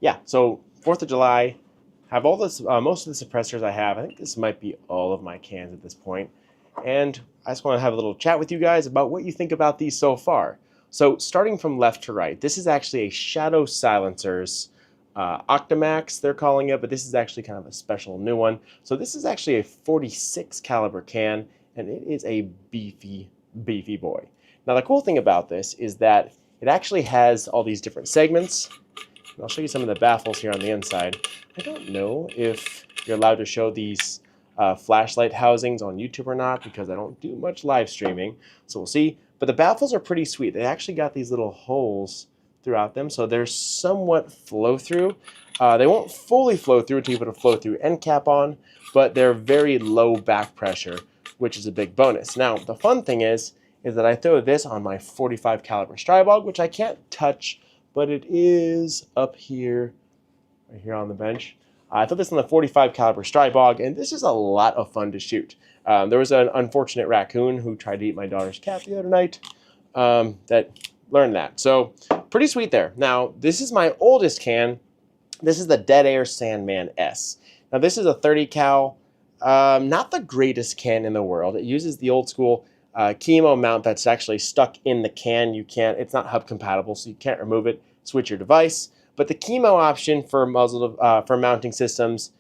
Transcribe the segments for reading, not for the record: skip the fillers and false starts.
yeah, so 4th of July, have all this, most of the suppressors I have. I think this might be all of my cans at this point. And I just want to have a little chat with you guys about what you think about these so far. So starting from left to right, this is actually a Shadow Silencers Octamax, they're calling it, but this is actually kind of a special new one. So this is actually a 46 caliber can, and it is a beefy, beefy boy. Now the cool thing about this is that it actually has all these different segments. And I'll show you some of the baffles here on the inside. I don't know if you're allowed to show these flashlight housings on YouTube or not, because I don't do much live streaming, so we'll see. But the baffles are pretty sweet. They actually got these little holes throughout them, so they're somewhat flow-through. They won't fully flow through until you put a flow-through end cap on, but they're very low back pressure, which is a big bonus. Now, the fun thing is that I throw this on my 45 caliber Strybog, which I can't touch, but it is up here, right here on the bench. I threw this on the 45 caliber Strybog, and this is a lot of fun to shoot. There was an unfortunate raccoon who tried to eat my daughter's cat the other night that learned that. So pretty sweet there. Now, this is my oldest can. This is the Dead Air Sandman S. Now, this is a 30 cal, not the greatest can in the world. It uses the old school chemo mount that's actually stuck in the can. It's not hub compatible, so you can't remove it, switch your device. But the chemo option for for mounting systems,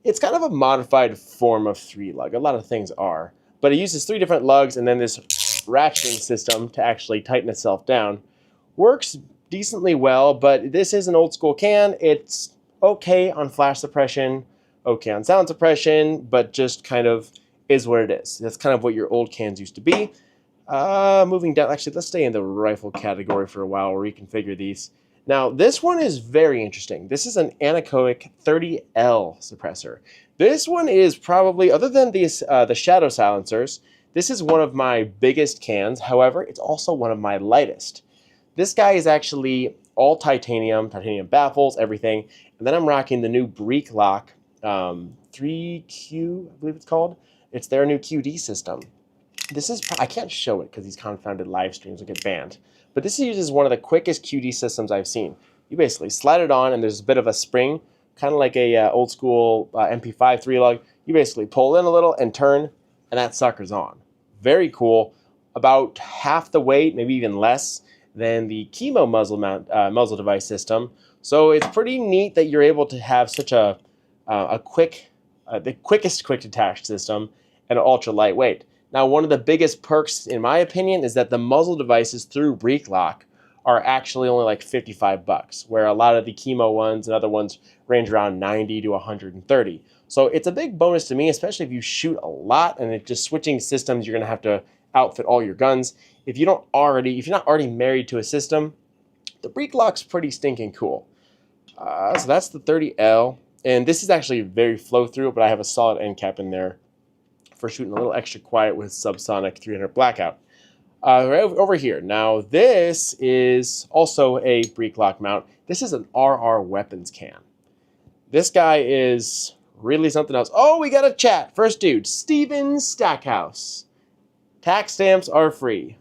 it's kind of a modified form of 3-lug. A lot of things are. But it uses 3 different lugs and then this ratcheting system to actually tighten itself down. Works decently well, but this is an old school can. It's okay on flash suppression, okay on sound suppression, but just kind of is what it is. That's kind of what your old cans used to be. Moving down, actually, let's stay in the rifle category for a while. We'll reconfigure these. Now, this one is very interesting. This is an anechoic 30L suppressor. This one is probably, other than these the Shadow Silencers, this is one of my biggest cans. However, it's also one of my lightest. This guy is actually all titanium baffles, everything. And then I'm rocking the new Breeklock 3Q, I believe it's called. It's their new QD system. This is, I can't show it because these confounded live streams will get banned. But this uses one of the quickest QD systems I've seen. You basically slide it on and there's a bit of a spring, kind of like a old school MP5 3-lug. You basically pull in a little and turn, and that sucker's on. Very cool. About half the weight, maybe even less, than the chemo muzzle device system. So it's pretty neat that you're able to have such the quickest quick detach system and ultra lightweight. Now, one of the biggest perks, in my opinion, is that the muzzle devices through Breeklock are actually only like $55, where a lot of the chemo ones and other ones range around $90 to $130. So it's a big bonus to me, especially if you shoot a lot and just switching systems, you're going to have to outfit all your guns. If you're not already married to a system, the Breeklock's pretty stinking cool. So that's the 30L, and this is actually very flow through, but I have a solid end cap in there for shooting a little extra quiet with subsonic 300 blackout. Right over here. Now this is also a Breeklock mount. This is an RR weapons can. This guy is really something else. Oh, we got a chat. First dude, Steven Stackhouse. Tax stamps are free.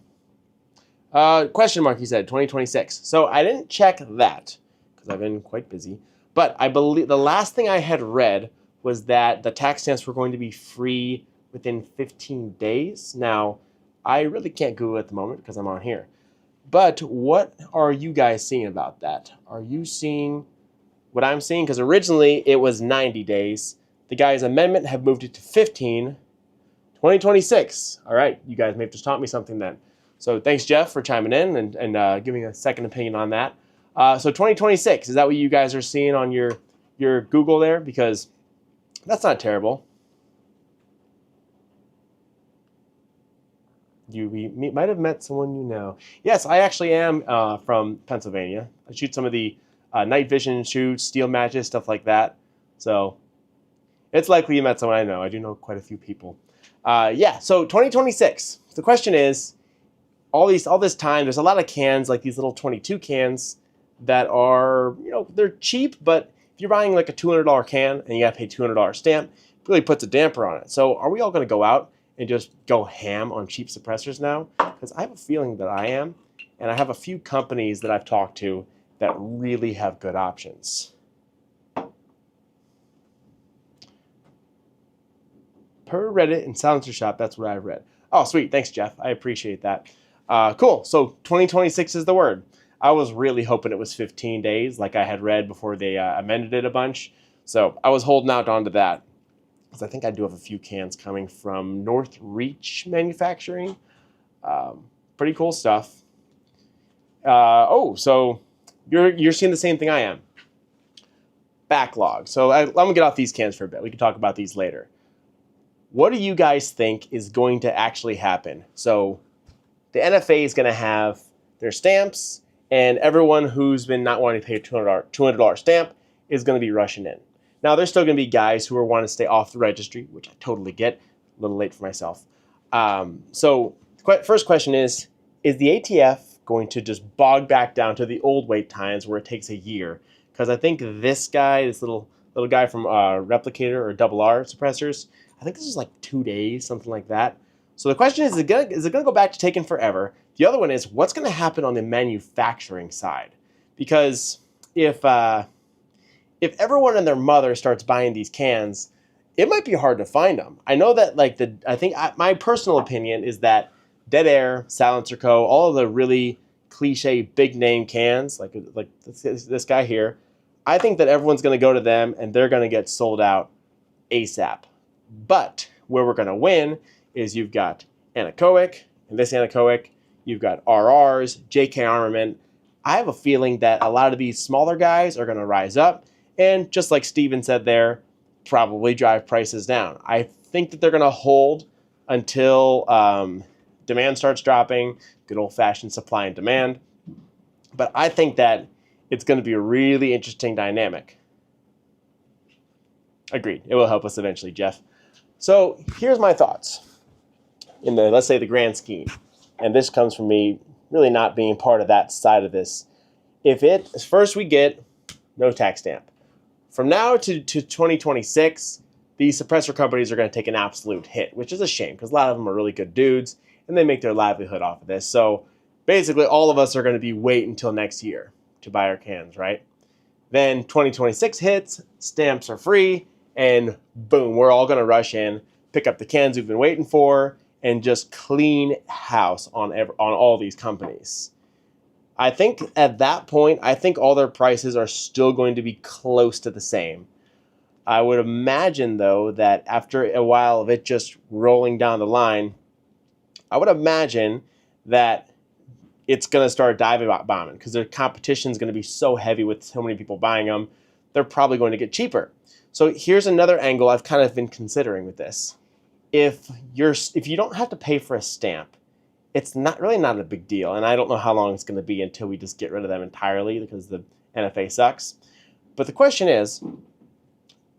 Question mark, he said, 2026. So I didn't check that because I've been quite busy. But I believe the last thing I had read was that the tax stamps were going to be free within 15 days. Now, I really can't Google at the moment because I'm on here. But what are you guys seeing about that? Are you seeing what I'm seeing? Because originally it was 90 days. The guy's amendment have moved it to 15. 2026. All right, you guys may have just taught me something then. So thanks, Jeff, for chiming in and giving a second opinion on that. So 2026, is that what you guys are seeing on your Google there? Because that's not terrible. We might have met someone you know. Yes, I actually am from Pennsylvania. I shoot some of the night vision shoots, steel matches, stuff like that. So it's likely you met someone I know. I do know quite a few people. Yeah, so 2026. The question is, all this time, there's a lot of cans, like these little 22 cans that are, they're cheap, but if you're buying like a $200 can and you got to pay $200 stamp, it really puts a damper on it. So are we all going to go out and just go ham on cheap suppressors now? Because I have a feeling that I am, and I have a few companies that I've talked to that really have good options. Per Reddit and Silencer Shop, that's what I read. Oh, sweet. Thanks, Jeff. I appreciate that. Cool. So 2026 is the word. I was really hoping it was 15 days, like I had read before they amended it a bunch. So I was holding out onto that, because I think I do have a few cans coming from North Reach Manufacturing. Pretty cool stuff. So you're seeing the same thing I am. Backlog. So I'm going to get off these cans for a bit. We can talk about these later. What do you guys think is going to actually happen? So the NFA is going to have their stamps, and everyone who's been not wanting to pay a $200 stamp is going to be rushing in. Now, there's still going to be guys who are wanting to stay off the registry, which I totally get. A little late for myself. So first question is the ATF going to just bog back down to the old wait times where it takes a year? Because I think this guy, this little guy from Replicator or Double R suppressors, I think this is like 2 days, something like that. So the question is it going to go back to taking forever? The other one is, what's going to happen on the manufacturing side? Because if everyone and their mother starts buying these cans, it might be hard to find them. I know that my personal opinion is that Dead Air, Silencer Co., all of the really cliche big name cans, like this guy here, I think that everyone's going to go to them and they're going to get sold out ASAP. But where we're going to win is you've got anechoic, and this anechoic, you've got RRs, JK Armament. I have a feeling that a lot of these smaller guys are going to rise up, and just like Steven said there, probably drive prices down. I think that they're going to hold until demand starts dropping, good old-fashioned supply and demand. But I think that it's going to be a really interesting dynamic. Agreed. It will help us eventually, Jeff. So here's my thoughts in the, let's say, the grand scheme. And this comes from me really not being part of that side of this. First we get no tax stamp. From now to 2026, these suppressor companies are going to take an absolute hit, which is a shame because a lot of them are really good dudes and they make their livelihood off of this. So basically all of us are going to be waiting until next year to buy our cans, right? Then 2026 hits, stamps are free, and boom, we're all going to rush in, pick up the cans we've been waiting for, and just clean house on all these companies. I think at that point, I think all their prices are still going to be close to the same. I would imagine, though, that after a while of it just rolling down the line, I would imagine that it's going to start diving bombing because their competition is going to be so heavy with so many people buying them. They're probably going to get cheaper. So here's another angle I've kind of been considering with this. If you don't have to pay for a stamp, it's not a big deal. And I don't know how long it's going to be until we just get rid of them entirely because the NFA sucks. But the question is,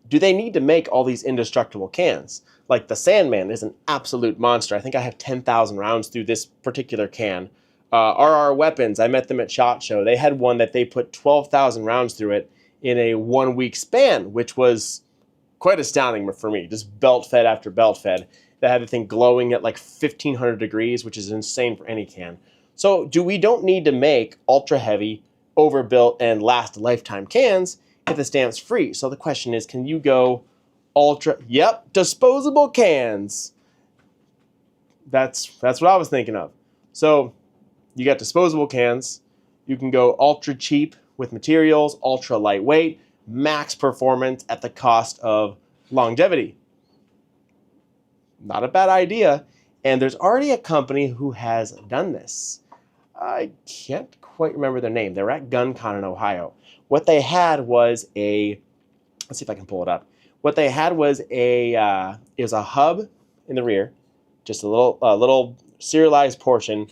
do they need to make all these indestructible cans? Like the Sandman is an absolute monster. I think I have 10,000 rounds through this particular can. RR Weapons, I met them at SHOT Show. They had one that they put 12,000 rounds through it in a 1 week span, which was quite astounding for me. Just belt fed after belt fed. They had the thing glowing at like 1,500 degrees, which is insane for any can. So we don't need to make ultra heavy, overbuilt, and last lifetime cans if the stamp's free. So the question is, can you go ultra? Yep, disposable cans. That's what I was thinking of. So you got disposable cans. You can go ultra cheap with materials, ultra lightweight, max performance at the cost of longevity. Not a bad idea. And there's already a company who has done this. I can't quite remember their name. They were at GunCon in Ohio. What they had was let's see if I can pull it up. What they had was it was a hub in the rear, just a little serialized portion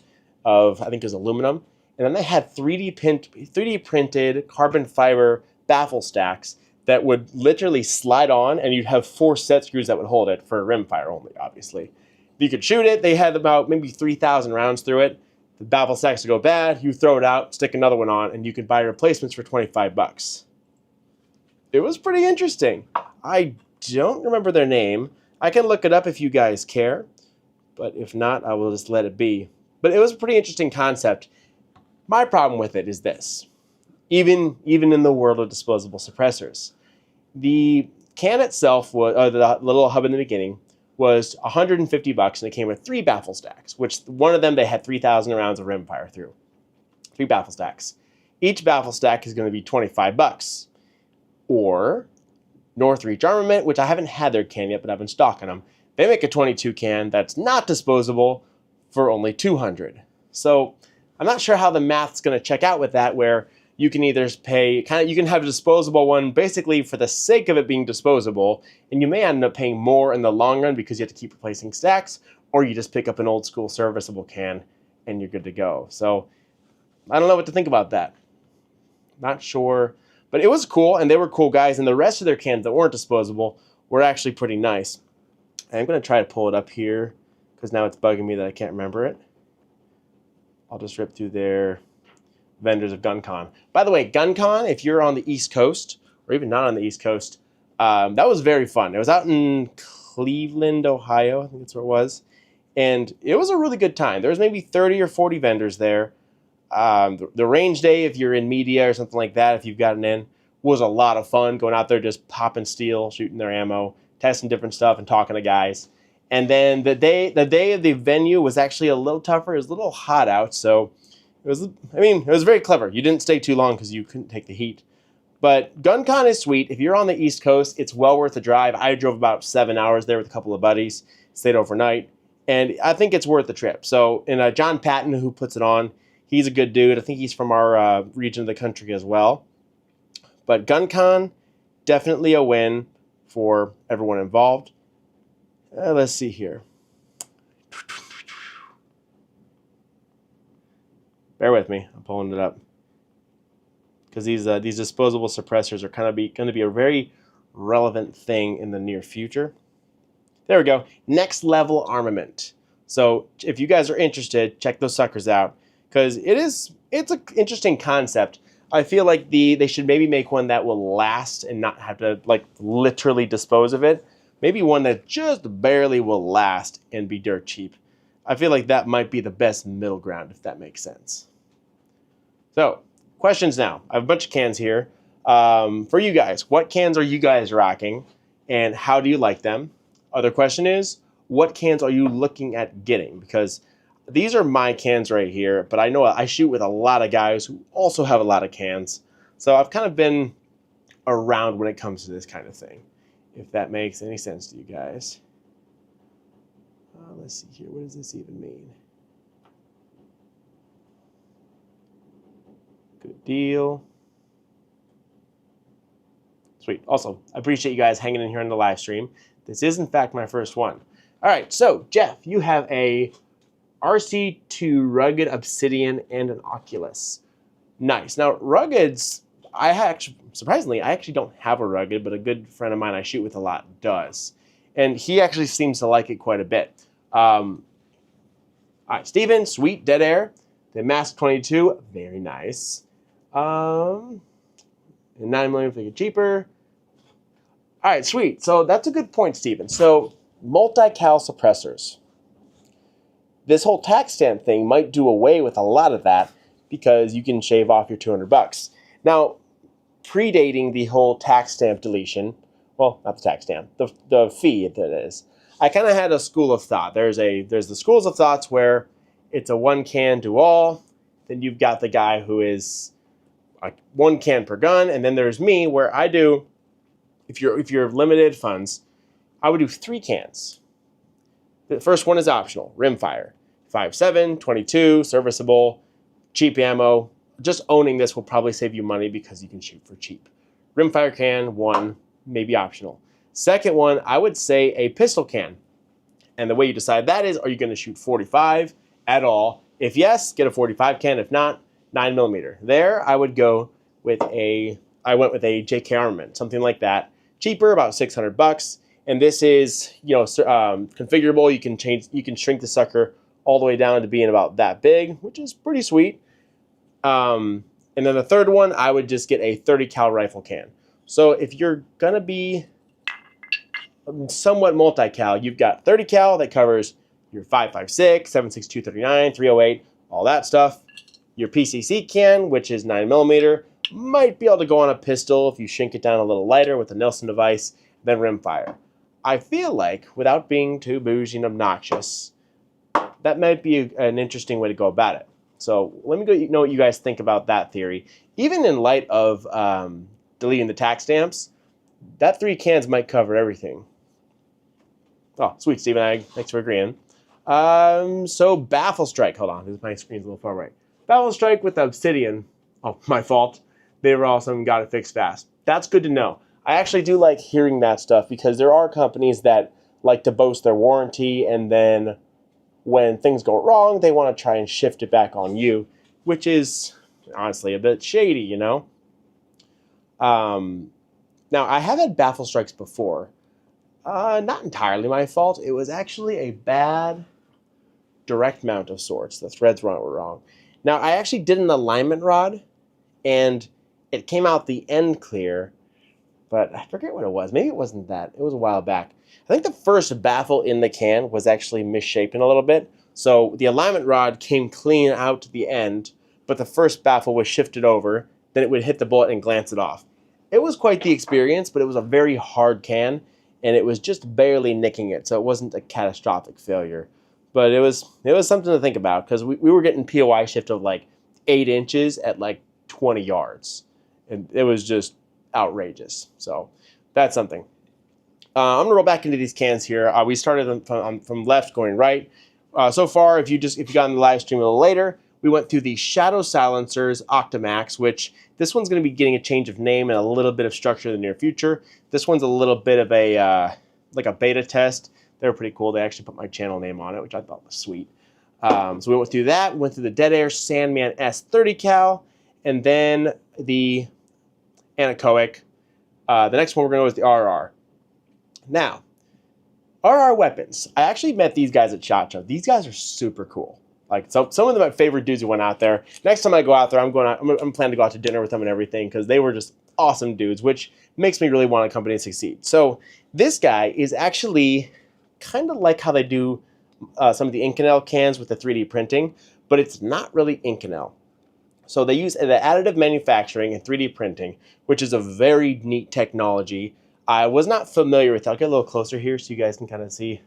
of, I think it was aluminum. And then they had 3D printed carbon fiber baffle stacks that would literally slide on, and you'd have 4 set screws that would hold it for rimfire only, obviously. If you could shoot it, they had about maybe 3,000 rounds through it. The baffle stacks would go bad, you throw it out, stick another one on, and you could buy replacements for $25. It was pretty interesting. I don't remember their name. I can look it up if you guys care, but if not, I will just let it be. But it was a pretty interesting concept. My problem with it is this. even in the world of disposable suppressors. The can itself was the little hub in the beginning was $150, and it came with 3 baffle stacks, which one of them they had 3,000 rounds of rimfire through. 3 baffle stacks. Each baffle stack is going to be $25. Or Northreach Armament, which I haven't had their can yet, but I've been stocking them. They make a 22 can that's not disposable for only $200. So I'm not sure how the math's going to check out with that, where you can either pay, you can have a disposable one basically for the sake of it being disposable, and you may end up paying more in the long run because you have to keep replacing stacks, or you just pick up an old school serviceable can and you're good to go. So I don't know what to think about that. Not sure, but it was cool, and they were cool guys, and the rest of their cans that weren't disposable were actually pretty nice. And I'm going to try to pull it up here because now it's bugging me that I can't remember it. I'll just rip through their vendors of GunCon. By the way, GunCon, if you're on the East Coast, or even not on the East Coast, that was very fun. It was out in Cleveland, Ohio. I think that's where it was. And it was a really good time. There was maybe 30 or 40 vendors there. The range day, if you're in media or something like that, if you've gotten in, was a lot of fun. Going out there just popping steel, shooting their ammo, testing different stuff, and talking to guys. And then the day of the venue was actually a little tougher. It was a little hot out, so it was very clever. You didn't stay too long because you couldn't take the heat. But GunCon is sweet. If you're on the East Coast, it's well worth the drive. I drove about 7 hours there with a couple of buddies, stayed overnight, and I think it's worth the trip. So, and John Patton, who puts it on, he's a good dude. I think he's from our region of the country as well. But GunCon, definitely a win for everyone involved. Let's see here. Bear with me. I'm pulling it up. Because these disposable suppressors are going to be a very relevant thing in the near future. There we go. Next level armament. So if you guys are interested, check those suckers out. Because it's an interesting concept. I feel like they should maybe make one that will last and not have to like literally dispose of it. Maybe one that just barely will last and be dirt cheap. I feel like that might be the best middle ground, if that makes sense. So, questions now. I have a bunch of cans here. For you guys, what cans are you guys rocking, and how do you like them? Other question is, what cans are you looking at getting? Because these are my cans right here, but I know I shoot with a lot of guys who also have a lot of cans. So I've kind of been around when it comes to this kind of thing, if that makes any sense to you guys. Let's see here. What does this even mean? Good deal. Sweet. Also, I appreciate you guys hanging in here on the live stream. This is, in fact, my first one. All right, so, Jeff, you have a RC2 Rugged Obsidian and an Oculus. Nice. Now, Ruggeds, surprisingly, I actually don't have a Rugged, but a good friend of mine I shoot with a lot does. And he actually seems to like it quite a bit. All right, Steven, sweet, dead air. The Mask 22, very nice. And 9mm if they get cheaper. All right, sweet. So that's a good point, Steven. So multi-cal suppressors. This whole tax stamp thing might do away with a lot of that because you can shave off your $200. Now, predating the whole tax stamp deletion, well, not the tax stamp, the fee that is, I kind of had a school of thought. There's the schools of thoughts where it's a one can do all. Then you've got the guy who is like one can per gun, and then there's me where I do, if you're limited funds, I would do 3 cans. The first one is optional, rimfire, 5.7, 22, serviceable, cheap ammo. Just owning this will probably save you money because you can shoot for cheap. Rimfire can, 1, maybe optional. Second one, I would say a pistol can. And the way you decide that is, are you going to shoot 45 at all? If yes, get a 45 can. If not, 9mm. There, I would go with I went with a JK Armament, something like that. Cheaper, about $600. And this is, configurable. You can shrink the sucker all the way down to being about that big, which is pretty sweet. And then the third one, I would just get a 30 cal rifle can. So if you're gonna be somewhat multi-cal, you've got 30 cal that covers your 5.56, 7.62, 39, 308, all that stuff. Your PCC can, which is 9mm, Might be able to go on a pistol if you shrink it down a little lighter with a Nelson device, then rimfire. I feel like, without being too bougie and obnoxious, that might be an interesting way to go about it. So let me know what you guys think about that theory. Even in light of deleting the tax stamps, that 3 cans might cover everything. Oh, sweet, Stephen. Thanks for agreeing. So Baffle Strike. Hold on, my screen's a little far right. Baffle Strike with Obsidian. Oh, my fault. They were awesome. Got it fixed fast. That's good to know. I actually do like hearing that stuff because there are companies that like to boast their warranty, and then when things go wrong, they want to try and shift it back on you, which is honestly a bit shady, you know? Now, I have had Baffle Strikes before. Not entirely my fault. It was actually a bad direct mount of sorts. The threads were wrong. Now, I actually did an alignment rod, and it came out the end clear, but I forget what it was. Maybe it wasn't that. It was a while back. I think the first baffle in the can was actually misshapen a little bit. So the alignment rod came clean out to the end, but the first baffle was shifted over. Then it would hit the bullet and glance it off. It was quite the experience, but it was a very hard can, and it was just barely nicking it, so it wasn't a catastrophic failure. But it was something to think about, because we were getting POI shift of like 8 inches at like 20 yards. And it was just outrageous. So that's something. I'm gonna roll back into these cans here. We started from left going right. So far, if you got in the live stream a little later, we went through the Shadow Silencers Octamax, which this one's going to be getting a change of name and a little bit of structure in the near future. This one's a little bit of a like a beta test. They were pretty cool. They actually put my channel name on it, which I thought was sweet. So we went through that. Went through the Dead Air Sandman S30 cal, and then the Anechoic. The next one we're going to go with the RR. Now, RR weapons. I actually met these guys at SHOT Show. These guys are super cool. Like some of them are my favorite dudes who went out there. Next time I go out there, I'm planning to go out to dinner with them and everything, because they were just awesome dudes, which makes me really want a company to succeed. So this guy is actually kind of like how they do some of the Inconel cans with the 3D printing, but it's not really Inconel. So they use the additive manufacturing and 3D printing, which is a very neat technology. I was not familiar with it. I'll get a little closer here so you guys can kind of see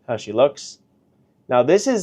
how she looks. Now there's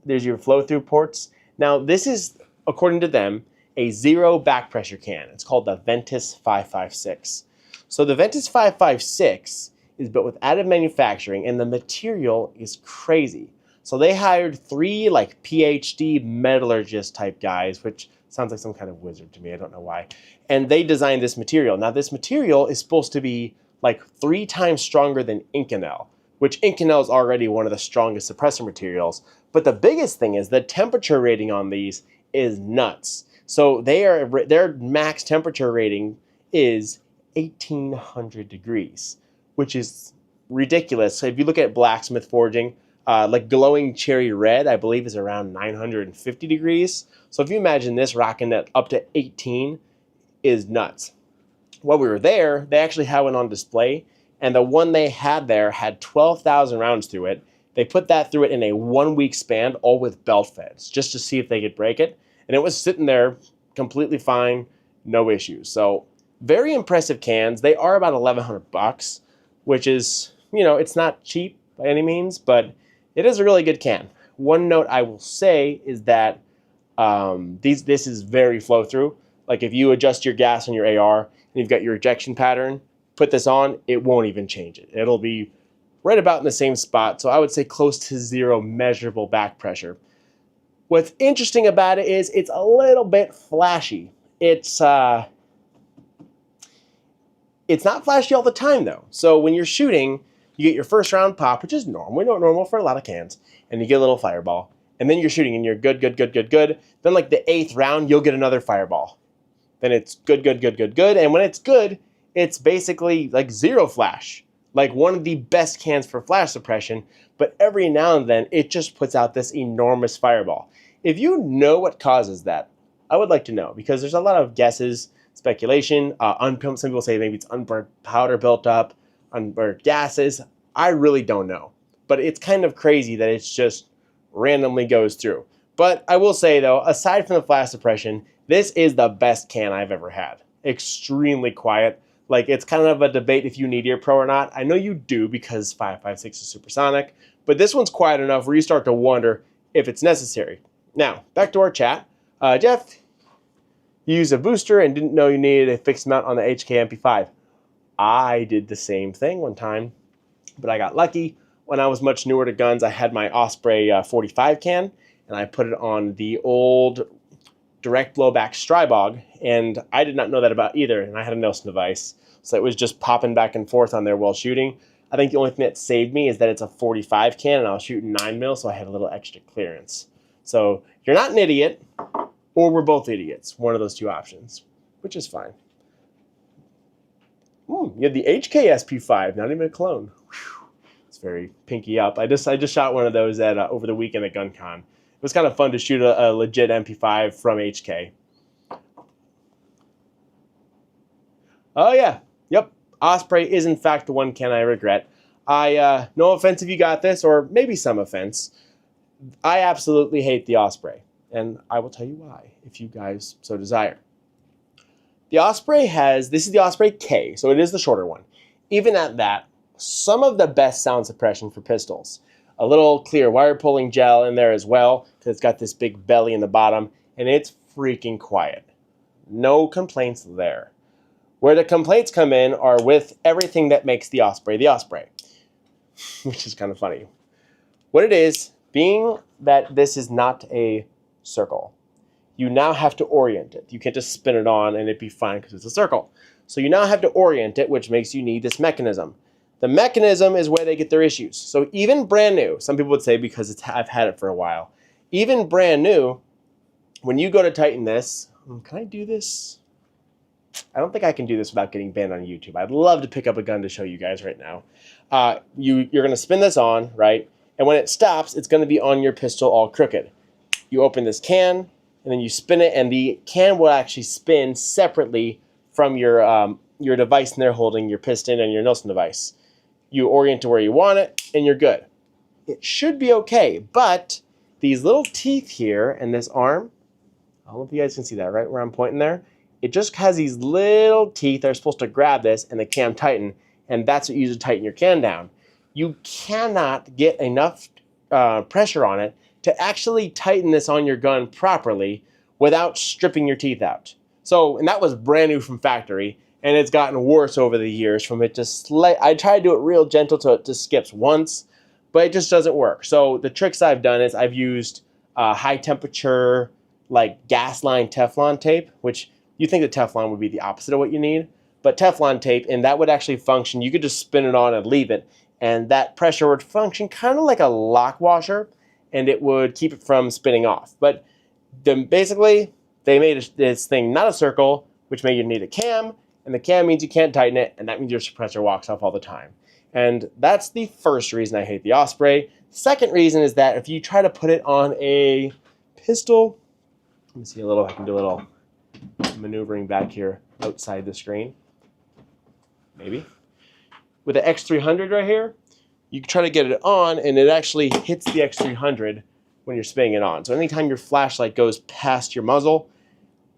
your flow-through ports. Now this is, according to them, a 0 back pressure can. It's called the Ventus 556. So the Ventus 556 is built with additive manufacturing, and the material is crazy. So they hired 3 like PhD metallurgist type guys, which sounds like some kind of wizard to me. I don't know why. And they designed this material. Now this material is supposed to be like 3 times stronger than Inconel, which Inconel is already one of the strongest suppressor materials. But the biggest thing is the temperature rating on these is nuts. So their max temperature rating is 1800 degrees, which is ridiculous. So if you look at blacksmith forging, like glowing cherry red, I believe, is around 950 degrees. So if you imagine this rocking at up to 18 is nuts. While we were there, they actually had one on display, and the one they had there had 12,000 rounds through it. They put that through it in a 1-week span, all with belt feds, just to see if they could break it. And it was sitting there completely fine, no issues. So very impressive cans. They are about $1,100, which is, it's not cheap by any means, but it is a really good can. One note I will say is that this is very flow through. Like if you adjust your gas on your AR and you've got your ejection pattern, put this on, it won't even change it. It'll be right about in the same spot. So I would say close to 0 measurable back pressure. What's interesting about it is it's a little bit flashy. It's not flashy all the time though. So when you're shooting, you get your first round pop, which is normal for a lot of cans, and you get a little fireball. And then you're shooting and you're good. Then like the 8th round, you'll get another fireball. Then it's good. And when it's good, it's basically like 0 flash. Like one of the best cans for flash suppression, but every now and then it just puts out this enormous fireball. If you know what causes that, I would like to know, because there's a lot of guesses, speculation, some people say maybe it's unburnt powder built up, unburnt gases. I really don't know, but it's kind of crazy that it's just randomly goes through. But I will say though, aside from the flash suppression, This is the best can I've ever had. Extremely quiet. Like, it's kind of a debate if you need ear pro or not. I know you do because 556 is supersonic, but this one's quiet enough where you start to wonder if it's necessary. Now, back to our chat. Jeff, you used a booster and didn't know you needed a fixed mount on the HK MP5. I did the same thing one time, but I got lucky. When I was much newer to guns, I had my Osprey 45 can, and I put it on the old direct blowback Strybog, and I did not know that about either, and I had a Nelson device, so it was just popping back and forth on there while shooting. I think the only thing that saved me is that it's a 45 can, and I was shooting 9mm, so I had a little extra clearance. So you're not an idiot, or we're both idiots. One of those two options, which is fine. You have the HKSP5, not even a clone. Whew. It's very pinky up. I just shot one of those at over the weekend at GunCon. It was kind of fun to shoot a legit MP5 from HK. Oh yeah, yep. Osprey is in fact the one can I regret. No offense if you got this, or maybe some offense. I absolutely hate the Osprey, and I will tell you why, if you guys so desire. The Osprey this is the Osprey K, so it is the shorter one. Even at that, some of the best sound suppression for pistols. A little clear wire pulling gel in there as well, because it's got this big belly in the bottom, and it's freaking quiet. No complaints there. Where the complaints come in are with everything that makes the Osprey, which is kind of funny. What it is, being that this is not a circle, you now have to orient it. You can't just spin it on and it'd be fine because it's a circle. So you now have to orient it, which makes you need this mechanism. The mechanism is where they get their issues. So even brand new, some people would say because I've had it for a while, even brand new, when you go to tighten this, can I do this? I don't think I can do this without getting banned on YouTube. I'd love to pick up a gun to show you guys right now. You're going to spin this on, right? And when it stops, it's going to be on your pistol all crooked. You open this can, and then you spin it, and the can will actually spin separately from your device in there holding your piston and your Nelson device. You orient to where you want it, and you're good. It should be okay, but these little teeth here and this arm, I don't know if you guys can see that right where I'm pointing there. It just has these little teeth that are supposed to grab this and the cam tighten, and that's what you use to tighten your can down. You cannot get enough pressure on it to actually tighten this on your gun properly without stripping your teeth out. So, and that was brand new from factory, and it's gotten worse over the years from it just I try to do it real gentle so it just skips once, but it just doesn't work. So the tricks I've done is I've used high temperature, like gas line Teflon tape, which you think the Teflon would be the opposite of what you need, but Teflon tape, and that would actually function. You could just spin it on and leave it, and that pressure would function kind of like a lock washer, and it would keep it from spinning off. But basically, they made this thing not a circle, which made you need a cam, and the cam means you can't tighten it, and that means your suppressor walks off all the time. And that's the first reason I hate the Osprey. Second reason is that if you try to put it on a pistol, let me see I can do a little maneuvering back here outside the screen, maybe. With the X300 right here, you can try to get it on, and it actually hits the X300 when you're spinning it on. So anytime your flashlight goes past your muzzle,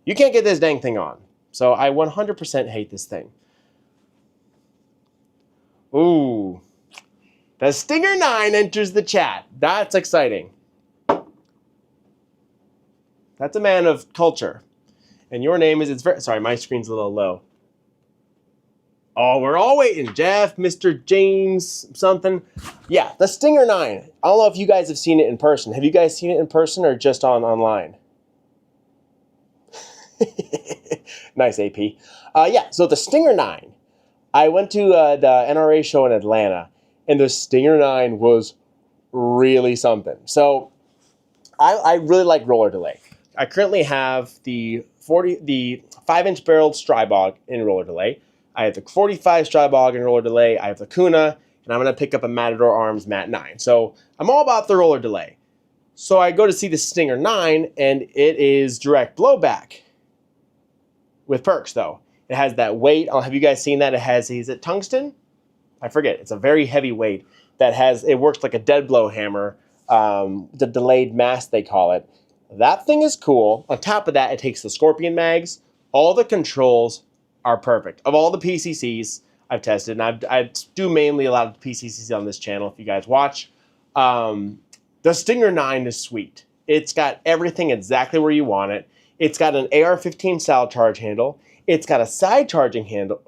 you can't get this dang thing on. So I 100% hate this thing. Ooh, the Stinger 9 enters the chat. That's exciting. That's a man of culture. And your name is, sorry, my screen's a little low. Oh, we're all waiting. Jeff, Mr. James, something. Yeah, the Stinger 9. I don't know if you guys have seen it in person. Have you guys seen it in person or just online? Nice, AP. Yeah, so the Stinger 9. I went to the NRA show in Atlanta, and the Stinger 9 was really something. So I really like roller delay. I currently have the 5-inch barreled Strybog in roller delay. I have the 45 Strybog in roller delay. I have the Kuna, and I'm going to pick up a Matador Arms Mat 9. So I'm all about the roller delay. So I go to see the Stinger 9, and it is direct blowback with perks, though. It has that weight. Have you guys seen that? It has, is it tungsten? I forget. It's a very heavy weight that it works like a dead blow hammer, the delayed mass they call it. That thing is cool. On top of that, it takes the Scorpion mags. All the controls are perfect. Of all the PCCs I've tested, and I do mainly a lot of PCCs on this channel if you guys watch, the Stinger 9 is sweet. It's got everything exactly where you want it. It's got an AR-15 style charge handle. It's got a side charging handle,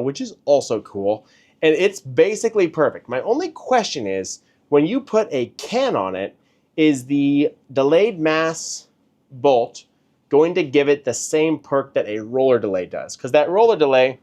which is also cool. And it's basically perfect. My only question is, when you put a can on it, is the delayed mass bolt going to give it the same perk that a roller delay does? Because that roller delay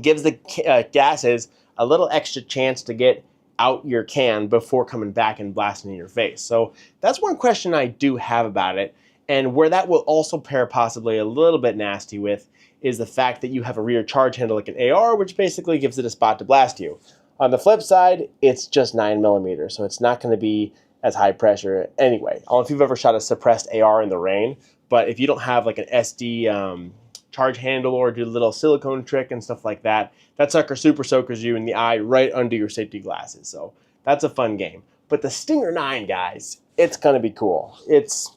gives the gases a little extra chance to get out your can before coming back and blasting in your face. So that's one question I do have about it. And where that will also pair possibly a little bit nasty with is the fact that you have a rear charge handle like an AR, which basically gives it a spot to blast you. On the flip side, it's just 9mm, so it's not going to be as high pressure anyway. I don't know if you've ever shot a suppressed AR in the rain, but if you don't have like an SD charge handle or do a little silicone trick and stuff like that, that sucker super soakers you in the eye right under your safety glasses. So that's a fun game. But the Stinger 9, guys, it's going to be cool. It's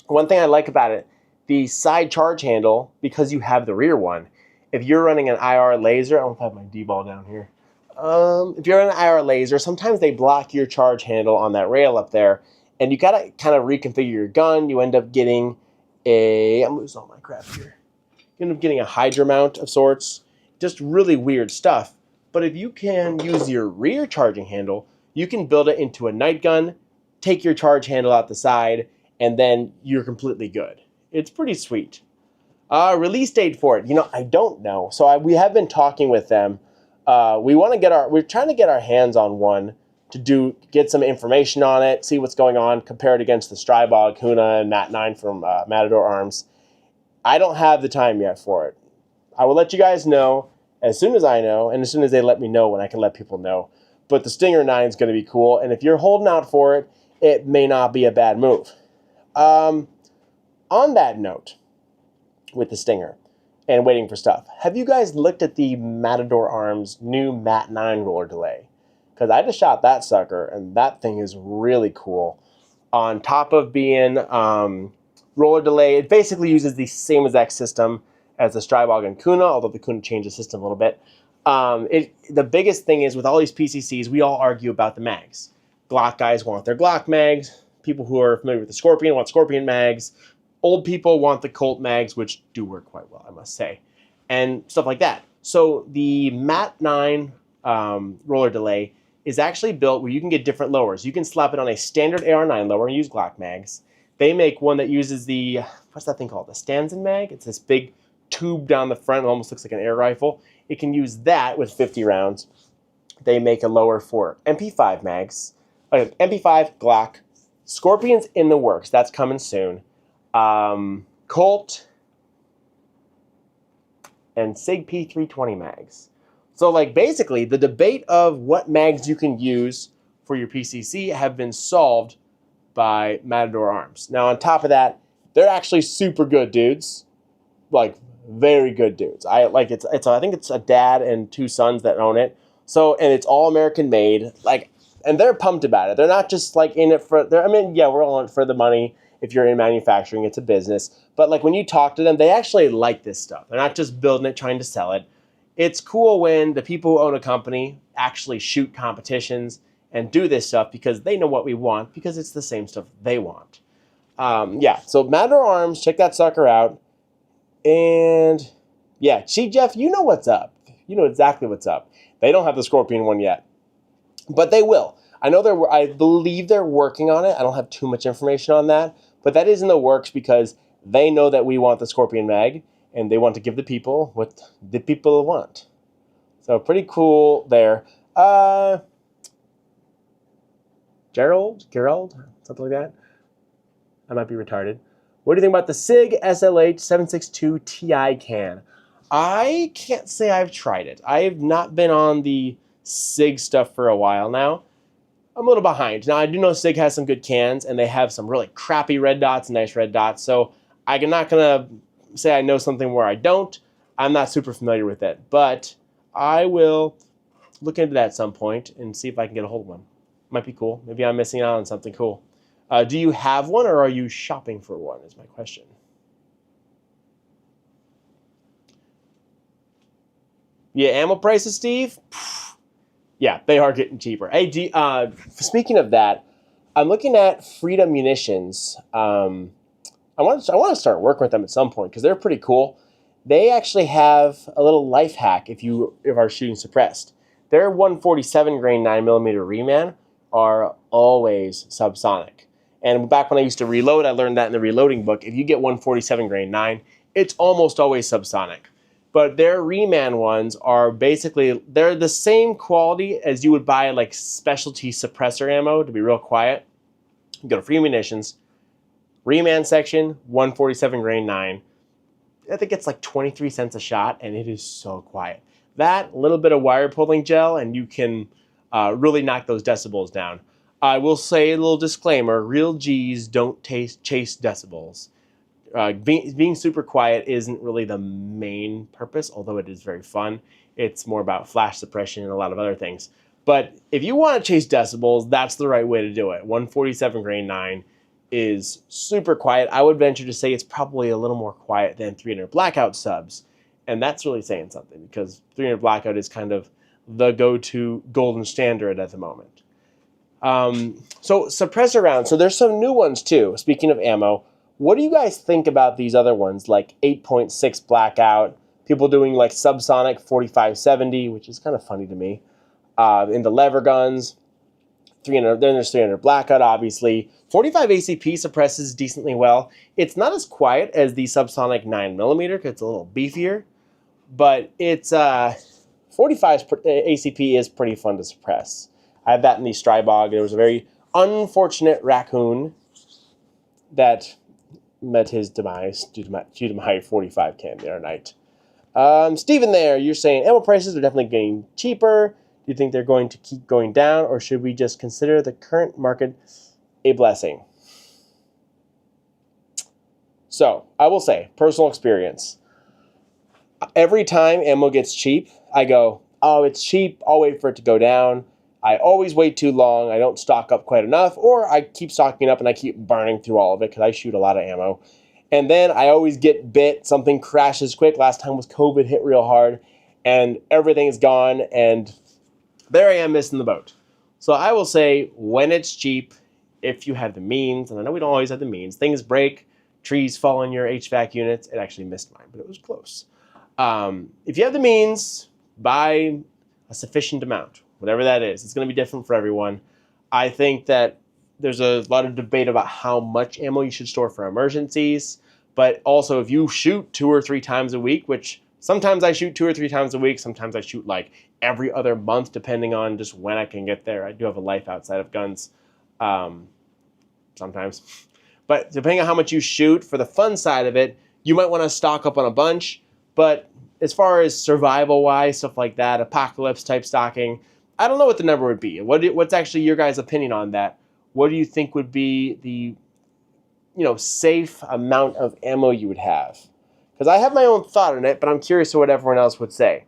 one thing I like about it, the side charge handle, because you have the rear one. If you're running an IR laser, I don't have my D-ball down here. If you're in an IR laser, sometimes they block your charge handle on that rail up there, and you gotta kind of reconfigure your gun. You end up getting I'm losing all my crap here. You end up getting a Hydra mount of sorts. Just really weird stuff. But if you can use your rear charging handle, you can build it into a night gun, take your charge handle out the side, and then you're completely good. It's pretty sweet. Release date for it, I don't know. So we have been talking with them. We're trying to get our hands on one to get some information on it, see what's going on, compare it against the Strybog, Huna, and Mat 9 from Matador Arms. I don't have the time yet for it. I will let you guys know as soon as I know, and as soon as they let me know when I can let people know. But the Stinger 9 is going to be cool, and if you're holding out for it, it may not be a bad move. On that note, with the Stinger and waiting for stuff, have you guys looked at the Matador Arms new Mat 9 roller delay? Because I just shot that sucker, and that thing is really cool. On top of being roller delay, it basically uses the same exact system as the Strybog and Kuna, although the Kuna changed the system a little bit. The biggest thing is with all these PCCs, we all argue about the mags. Glock guys want their Glock mags. People who are familiar with the Scorpion want Scorpion mags. Old people want the Colt mags, which do work quite well, I must say, and stuff like that. So the Mat 9 roller delay is actually built where you can get different lowers. You can slap it on a standard AR9 lower and use Glock mags. They make one that uses the, what's that thing called? The Stanzen mag? It's this big tube down the front. It almost looks like an air rifle. It can use that with 50 rounds. They make a lower for MP5 mags. MP5, Glock. Scorpion's in the works. That's coming soon. Colt and SIG P320 mags. So like basically the debate of what mags you can use for your PCC have been solved by Matador Arms. Now on top of that, they're actually super good dudes. Like very good dudes. I think it's a dad and two sons that own it. So, and it's all American made. Like, and they're pumped about it. They're not just like in it for, yeah, we're all in it for the money. If you're in manufacturing, it's a business. But like when you talk to them, they actually like this stuff. They're not just building it, trying to sell it. It's cool when the people who own a company actually shoot competitions and do this stuff because they know what we want, because it's the same stuff they want. Yeah, so Matador Arms, check that sucker out. And yeah, see, Jeff, you know what's up. You know exactly what's up. They don't have the Scorpion one yet, but they will. I believe they're working on it. I don't have too much information on that, but that is in the works because they know that we want the Scorpion mag and they want to give the people what the people want. So pretty cool there. Gerald, something like that. I might be retarded. What do you think about the SIG SLH 762 Ti can? I can't say I've tried it. I have not been on the SIG stuff for a while now. I'm a little behind. Now, I do know SIG has some good cans, and they have some really crappy red dots and nice red dots, so I'm not going to say I know something where I don't. I'm not super familiar with it, but I will look into that at some point and see if I can get a hold of one. Might be cool. Maybe I'm missing out on something cool. Do you have one, or are you shopping for one, is my question. Yeah, ammo prices, Steve? Yeah, they are getting cheaper. Hey, speaking of that, I'm looking at Freedom Munitions. I want to start working with them at some point because they're pretty cool. They actually have a little life hack if you are shooting suppressed. Their 147 grain 9mm reman are always subsonic. And back when I used to reload, I learned that in the reloading book. If you get 147 grain 9, it's almost always subsonic. But their reman ones are basically, they're the same quality as you would buy like specialty suppressor ammo to be real quiet. You go to Free Munitions, reman section, 147 grain 9. I think it's like 23 cents a shot, and it is so quiet. That, little bit of wire pulling gel, and you can really knock those decibels down. I will say a little disclaimer, real G's don't chase decibels. Being super quiet isn't really the main purpose, although it is very fun. It's more about flash suppression and a lot of other things. But if you want to chase decibels, that's the right way to do it. 147 grain 9 is super quiet. I would venture to say it's probably a little more quiet than 300 Blackout subs. And that's really saying something because 300 Blackout is kind of the go-to golden standard at the moment. So suppressor rounds. So there's some new ones too. Speaking of ammo, what do you guys think about these other ones like 8.6 Blackout, people doing like subsonic 4570, which is kind of funny to me, into lever guns, 300, then there's 300 Blackout, obviously. 45 ACP suppresses decently well. It's not as quiet as the subsonic 9mm because it's a little beefier, but it's 45 ACP is pretty fun to suppress. I had that in the Strybog. There was a very unfortunate raccoon that met his demise due to my 45 cam the other night. Steven there, you're saying ammo prices are definitely getting cheaper. Do you think they're going to keep going down, or should we just consider the current market a blessing? So, I will say, personal experience. Every time ammo gets cheap, I go, oh, it's cheap, I'll wait for it to go down. I always wait too long, I don't stock up quite enough, or I keep stocking up and I keep burning through all of it because I shoot a lot of ammo. And then I always get bit, something crashes quick. Last time was COVID hit real hard, and everything is gone, and there I am missing the boat. So I will say, when it's cheap, if you have the means, and I know we don't always have the means, things break, trees fall on your HVAC units. It actually missed mine, but it was close. If you have the means, buy a sufficient amount, whatever that is. It's going to be different for everyone. I think that there's a lot of debate about how much ammo you should store for emergencies, but also if you shoot 2 or 3 times a week, which sometimes I shoot 2 or 3 times a week, sometimes I shoot like every other month, depending on just when I can get there. I do have a life outside of guns, sometimes. But depending on how much you shoot, for the fun side of it, you might want to stock up on a bunch. But as far as survival-wise, stuff like that, apocalypse-type stocking, I don't know what the number would be. What's actually your guys' opinion on that? What do you think would be the safe amount of ammo you would have? Because I have my own thought on it, but I'm curious to what everyone else would say.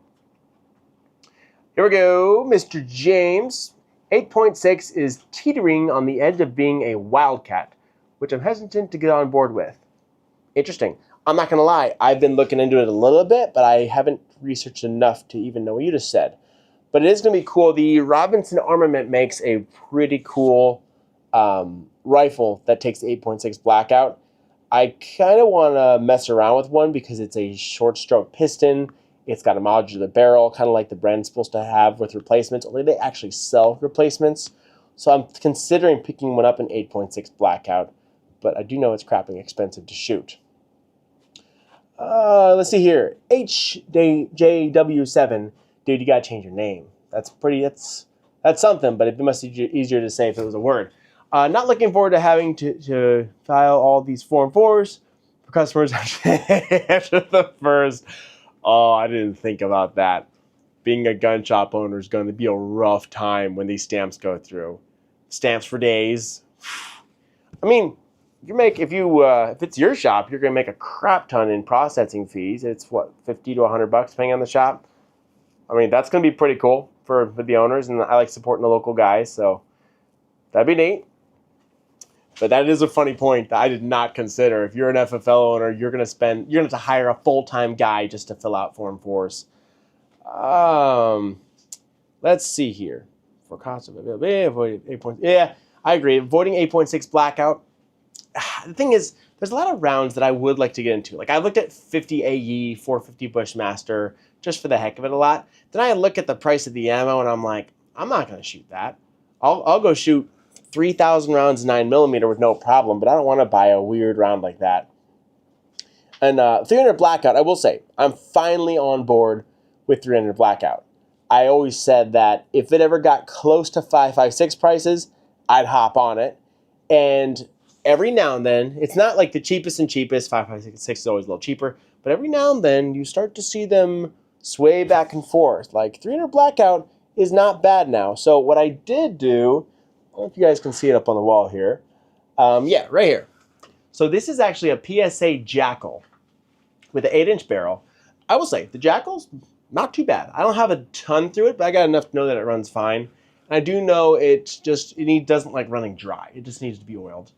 Here we go, Mr. James. 8.6 is teetering on the edge of being a wildcat, which I'm hesitant to get on board with. Interesting. I'm not going to lie, I've been looking into it a little bit, but I haven't researched enough to even know what you just said. But it is going to be cool. The Robinson Armament makes a pretty cool rifle that takes the 8.6 Blackout. I kind of want to mess around with one because it's a short stroke piston. It's got a modular barrel, kind of like the brand's supposed to have with replacements, only they actually sell replacements. So I'm considering picking one up in 8.6 Blackout, but I do know it's crapping expensive to shoot. Let's see here. HJW7. Dude, you gotta change your name. That's something, but it must be easier to say if it was a word. Not looking forward to having to file all these Form 4s for customers after the first. Oh, I didn't think about that. Being a gun shop owner is going to be a rough time when these stamps go through. Stamps for days. I mean, if it's your shop, you're going to make a crap ton in processing fees. It's what, $50 to $100 depending on the shop. I mean, that's going to be pretty cool for the owners, and I like supporting the local guys, so that'd be neat. But that is a funny point that I did not consider. If you're an FFL owner, you're gonna have to hire a full-time guy just to fill out Form 4s. Let's see here. For cost of availability, avoid 8 points. Yeah, I agree. Avoiding 8.6 blackout. The thing is, there's a lot of rounds that I would like to get into. Like I looked at 50 AE, 450 Bushmaster, just for the heck of it a lot. Then I look at the price of the ammo and I'm like, I'm not going to shoot that. I'll go shoot 3,000 rounds 9mm with no problem, but I don't want to buy a weird round like that. And 300 blackout, I will say, I'm finally on board with 300 blackout. I always said that if it ever got close to 5.56 prices, I'd hop on it. And every now and then, it's not like the cheapest and cheapest, 5.56 is always a little cheaper, but every now and then you start to see them sway back and forth. Like 300 blackout is not bad now. So what I did do, I don't know if you guys can see it up on the wall here. Yeah, right here. So this is actually a PSA Jackal with an 8-inch barrel. I will say, the Jackal's not too bad. I don't have a ton through it, but I got enough to know that it runs fine. And I do know it doesn't like running dry. It just needs to be oiled.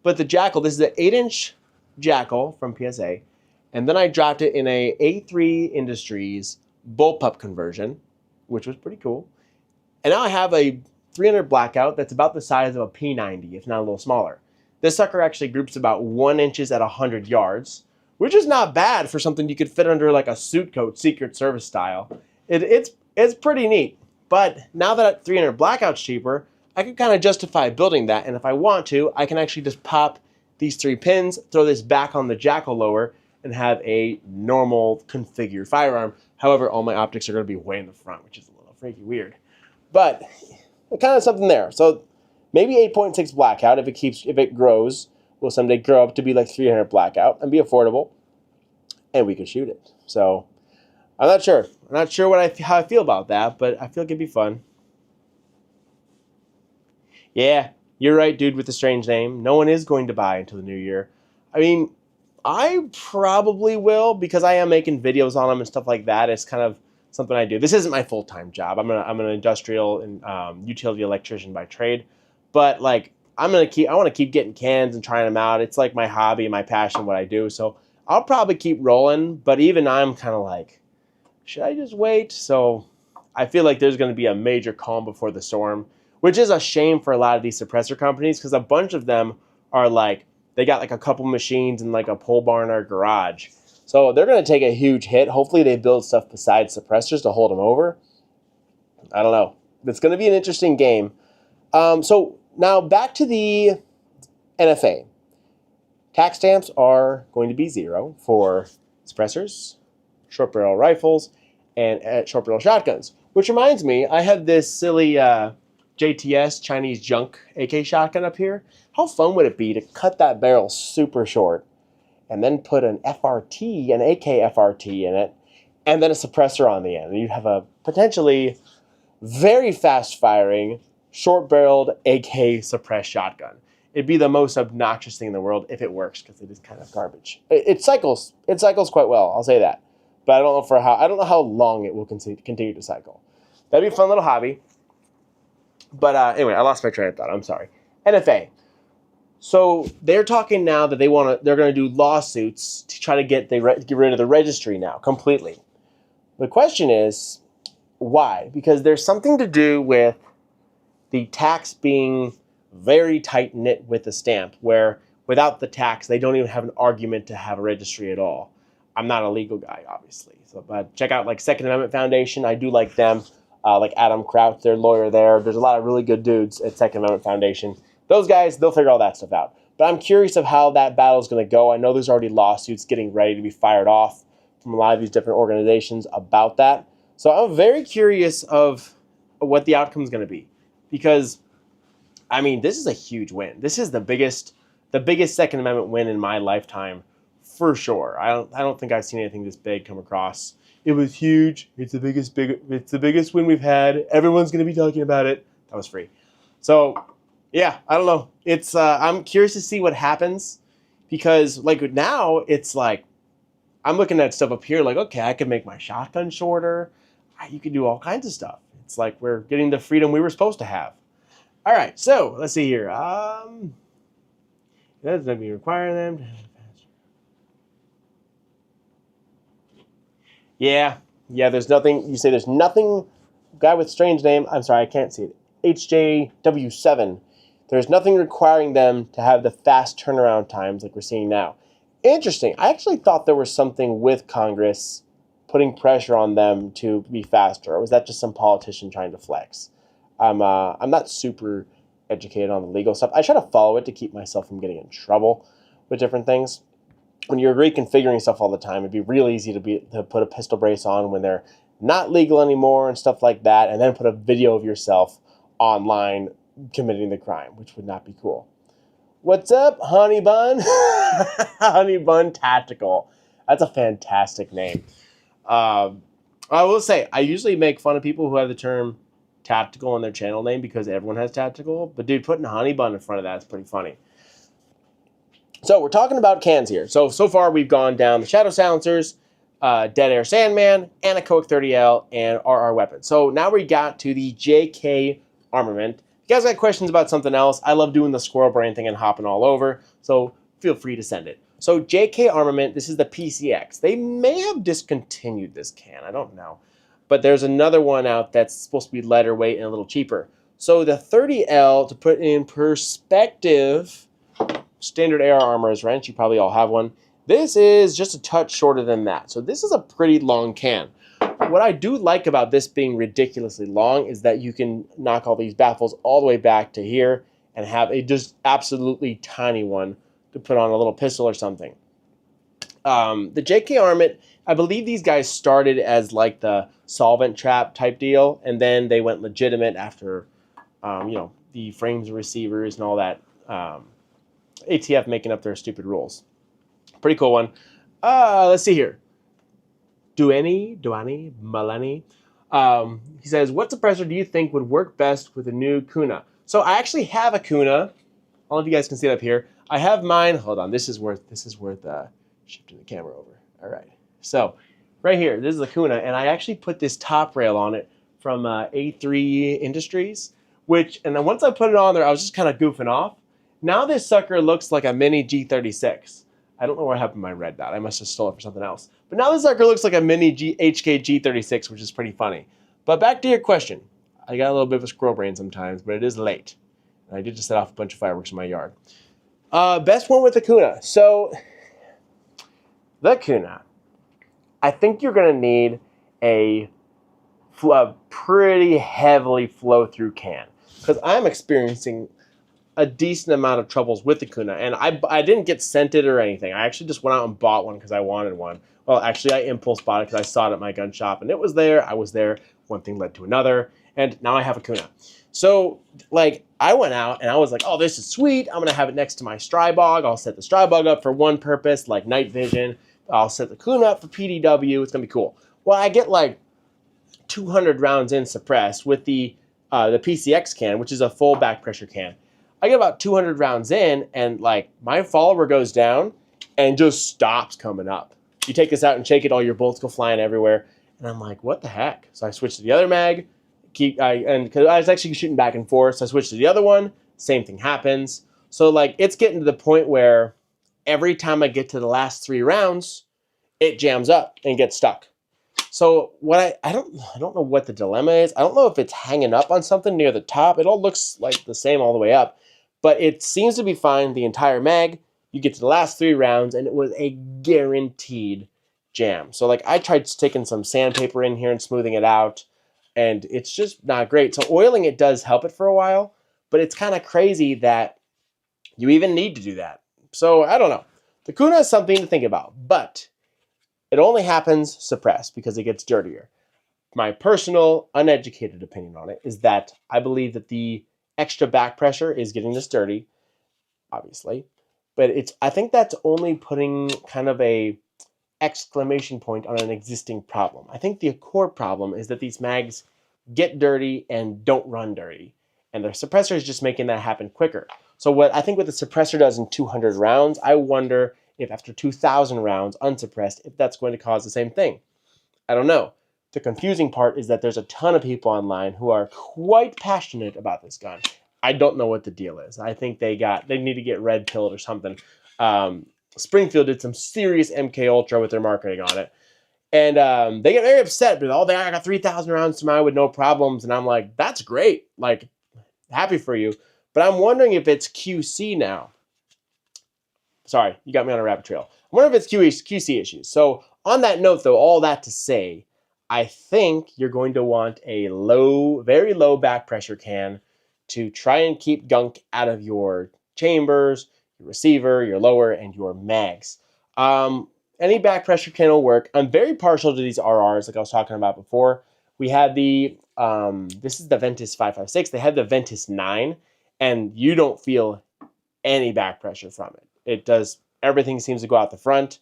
But the Jackal, this is an 8-inch Jackal from PSA. And then I dropped it in a A3 Industries bullpup conversion, which was pretty cool. And now I have a 300 blackout that's about the size of a P90, if not a little smaller. This sucker actually groups about 1 inch at 100 yards, which is not bad for something you could fit under like a suit coat, Secret Service style. It's pretty neat. But now that 300 blackout's cheaper, I can kind of justify building that. And if I want to, I can actually just pop these 3 pins, throw this back on the Jackal lower, and have a normal configured firearm. However, all my optics are going to be way in the front, which is a little freaky weird. But kind of something there. So maybe 8.6 blackout, if it grows, will someday grow up to be like 300 blackout and be affordable, and we could shoot it. So I'm not sure. I'm not sure how I feel about that, but I feel like it'd be fun. Yeah, you're right, dude, with the strange name. No one is going to buy until the new year. I mean, I probably will because I am making videos on them and stuff like that. It's kind of something I do. This isn't my full-time job. I'm an industrial and utility electrician by trade, but like I want to keep getting cans and trying them out. It's like my hobby, my passion, what I do. So I'll probably keep rolling. But even I'm kind of like, should I just wait? So I feel like there's going to be a major calm before the storm, which is a shame for a lot of these suppressor companies because a bunch of them are like, they got like a couple machines in like a pole barn or garage. So they're going to take a huge hit. Hopefully they build stuff besides suppressors to hold them over. I don't know. It's going to be an interesting game. So now back to the NFA. Tax stamps are going to be 0 for suppressors, short barrel rifles, and short barrel shotguns. Which reminds me, I have this silly JTS Chinese junk AK shotgun up here. How fun would it be to cut that barrel super short and then put an FRT, an AK FRT in it, and then a suppressor on the end? And you'd have a potentially very fast-firing, short-barreled AK suppressed shotgun. It'd be the most obnoxious thing in the world if it works, because it is kind of garbage. It cycles. It cycles quite well, I'll say that. But I don't know how long it will continue to cycle. That'd be a fun little hobby. But anyway, I lost my train of thought. I'm sorry. NFA. So they're talking now that they're going to do lawsuits to try to get rid of the registry now completely. The question is, why? Because there's something to do with the tax being very tight-knit with the stamp, where without the tax, they don't even have an argument to have a registry at all. I'm not a legal guy, obviously. But check out like Second Amendment Foundation. I do like them. Like Adam Crouch, their lawyer there. There's a lot of really good dudes at Second Amendment Foundation. Those guys, they'll figure all that stuff out. But I'm curious of how that battle is going to go. I know there's already lawsuits getting ready to be fired off from a lot of these different organizations about that. So I'm very curious of what the outcome is going to be. Because, I mean, this is a huge win. This is the biggest Second Amendment win in my lifetime, for sure. I don't think I've seen anything this big come across. It was huge. It's the biggest win we've had. Everyone's going to be talking about it. That was free. So, yeah, I don't know. It's I'm curious to see what happens because like now it's like I'm looking at stuff up here like, okay, I could make my shotgun shorter. You could do all kinds of stuff. It's like we're getting the freedom we were supposed to have. All right, so let's see here. It doesn't be requiring them to have it faster. Yeah, there's nothing. You say there's nothing. Guy with strange name. I'm sorry, I can't see it. HJW7. There's nothing requiring them to have the fast turnaround times like we're seeing now. Interesting. I actually thought there was something with Congress putting pressure on them to be faster, or was that just some politician trying to flex? I'm not super educated on the legal stuff. I try to follow it to keep myself from getting in trouble with different things. When you're reconfiguring stuff all the time, it'd be real easy to put a pistol brace on when they're not legal anymore and stuff like that, and then put a video of yourself online committing the crime, which would not be cool. What's up, Honey Bun? Honey Bun Tactical. That's a fantastic name. I will say, I usually make fun of people who have the term tactical in their channel name because everyone has tactical, but dude, putting Honey Bun in front of that is pretty funny. So we're talking about cans here. So far we've gone down the Shadow Silencers, Dead Air Sandman, Anechoic 30L, and RR Weapons. So now we got to the JK Armament. If you guys got questions about something else, I love doing the squirrel brain thing and hopping all over, so feel free to send it. So JK Armament, this is the PCX. They may have discontinued this can, I don't know. But there's another one out that's supposed to be lighter weight and a little cheaper. So the 30L, to put in perspective, standard AR armorer's wrench, you probably all have one. This is just a touch shorter than that. So this is a pretty long can. What I do like about this being ridiculously long is that you can knock all these baffles all the way back to here and have a just absolutely tiny one to put on a little pistol or something. The JK Armament, I believe these guys started as like the solvent trap type deal, and then they went legitimate after, the frames and receivers and all that. ATF making up their stupid rules. Pretty cool one. Let's see here. Duani Malani. He says, what suppressor do you think would work best with a new Kuna? So I actually have a Kuna. I don't know if you guys can see it up here. I have mine. Hold on. This is worth shifting the camera over. All right. So right here, this is the Kuna, and I actually put this top rail on it from A3 Industries, and then once I put it on there, I was just kind of goofing off. Now this sucker looks like a mini G36. I don't know what happened to my red dot. I must have stole it for something else. But now this sucker looks like a mini HK G36, which is pretty funny. But back to your question. I got a little bit of a squirrel brain sometimes, but it is late. And I did just set off a bunch of fireworks in my yard. Best one with the Kuna. So, the Kuna. I think you're going to need a pretty heavily flow-through can. Because I'm experiencing a decent amount of troubles with the Kuna, and I didn't get sent it or anything. I actually just went out and bought one because I wanted one. Well, actually, I impulse bought it because I saw it at my gun shop, and it was there. I was there. One thing led to another, and now I have a Kuna. So, like, I went out, and I was like, oh, this is sweet. I'm going to have it next to my Strybog. I'll set the Strybog up for one purpose, like night vision. I'll set the Kuna up for PDW. It's going to be cool. Well, I get, like, 200 rounds in suppressed with the PCX can, which is a full back pressure can. I get about 200 rounds in, and like my follower goes down and just stops coming up. You take this out and shake it, all your bullets go flying everywhere. And I'm like, what the heck? So I switched to the other mag, because I was actually shooting back and forth. So I switched to the other one, same thing happens. So like it's getting to the point where every time I get to the last 3 rounds, it jams up and gets stuck. So what I don't know what the dilemma is. I don't know if it's hanging up on something near the top. It all looks like the same all the way up. But it seems to be fine the entire mag. You get to the last 3 rounds, and it was a guaranteed jam. So, like, I tried sticking some sandpaper in here and smoothing it out, and it's just not great. So, oiling it does help it for a while, but it's kind of crazy that you even need to do that. So, I don't know. The Kuna is something to think about, but it only happens suppressed because it gets dirtier. My personal, uneducated opinion on it is that I believe that the extra back pressure is getting this dirty, obviously, but I think that's only putting kind of a exclamation point on an existing problem. I think the core problem is that these mags get dirty and don't run dirty, and the suppressor is just making that happen quicker. So what the suppressor does in 200 rounds, I wonder if after 2,000 rounds unsuppressed, if that's going to cause the same thing. I don't know. The confusing part is that there's a ton of people online who are quite passionate about this gun. I don't know what the deal is. I think they need to get red pilled or something. Springfield did some serious MK Ultra with their marketing on it. And they get very upset, but I got 3,000 rounds to mine with no problems. And I'm like, that's great. Like, happy for you. But I'm wondering if it's QC now. Sorry, you got me on a rabbit trail. I wonder if it's QC issues. So on that note, though, all that to say, I think you're going to want a very low back pressure can to try and keep gunk out of your chambers, your receiver, your lower, and your mags. Any back pressure can will work. I'm very partial to these RRs, like I was talking about before. We had this is the Ventus 556. They had the Ventus 9, and you don't feel any back pressure from it. It does, everything seems to go out the front,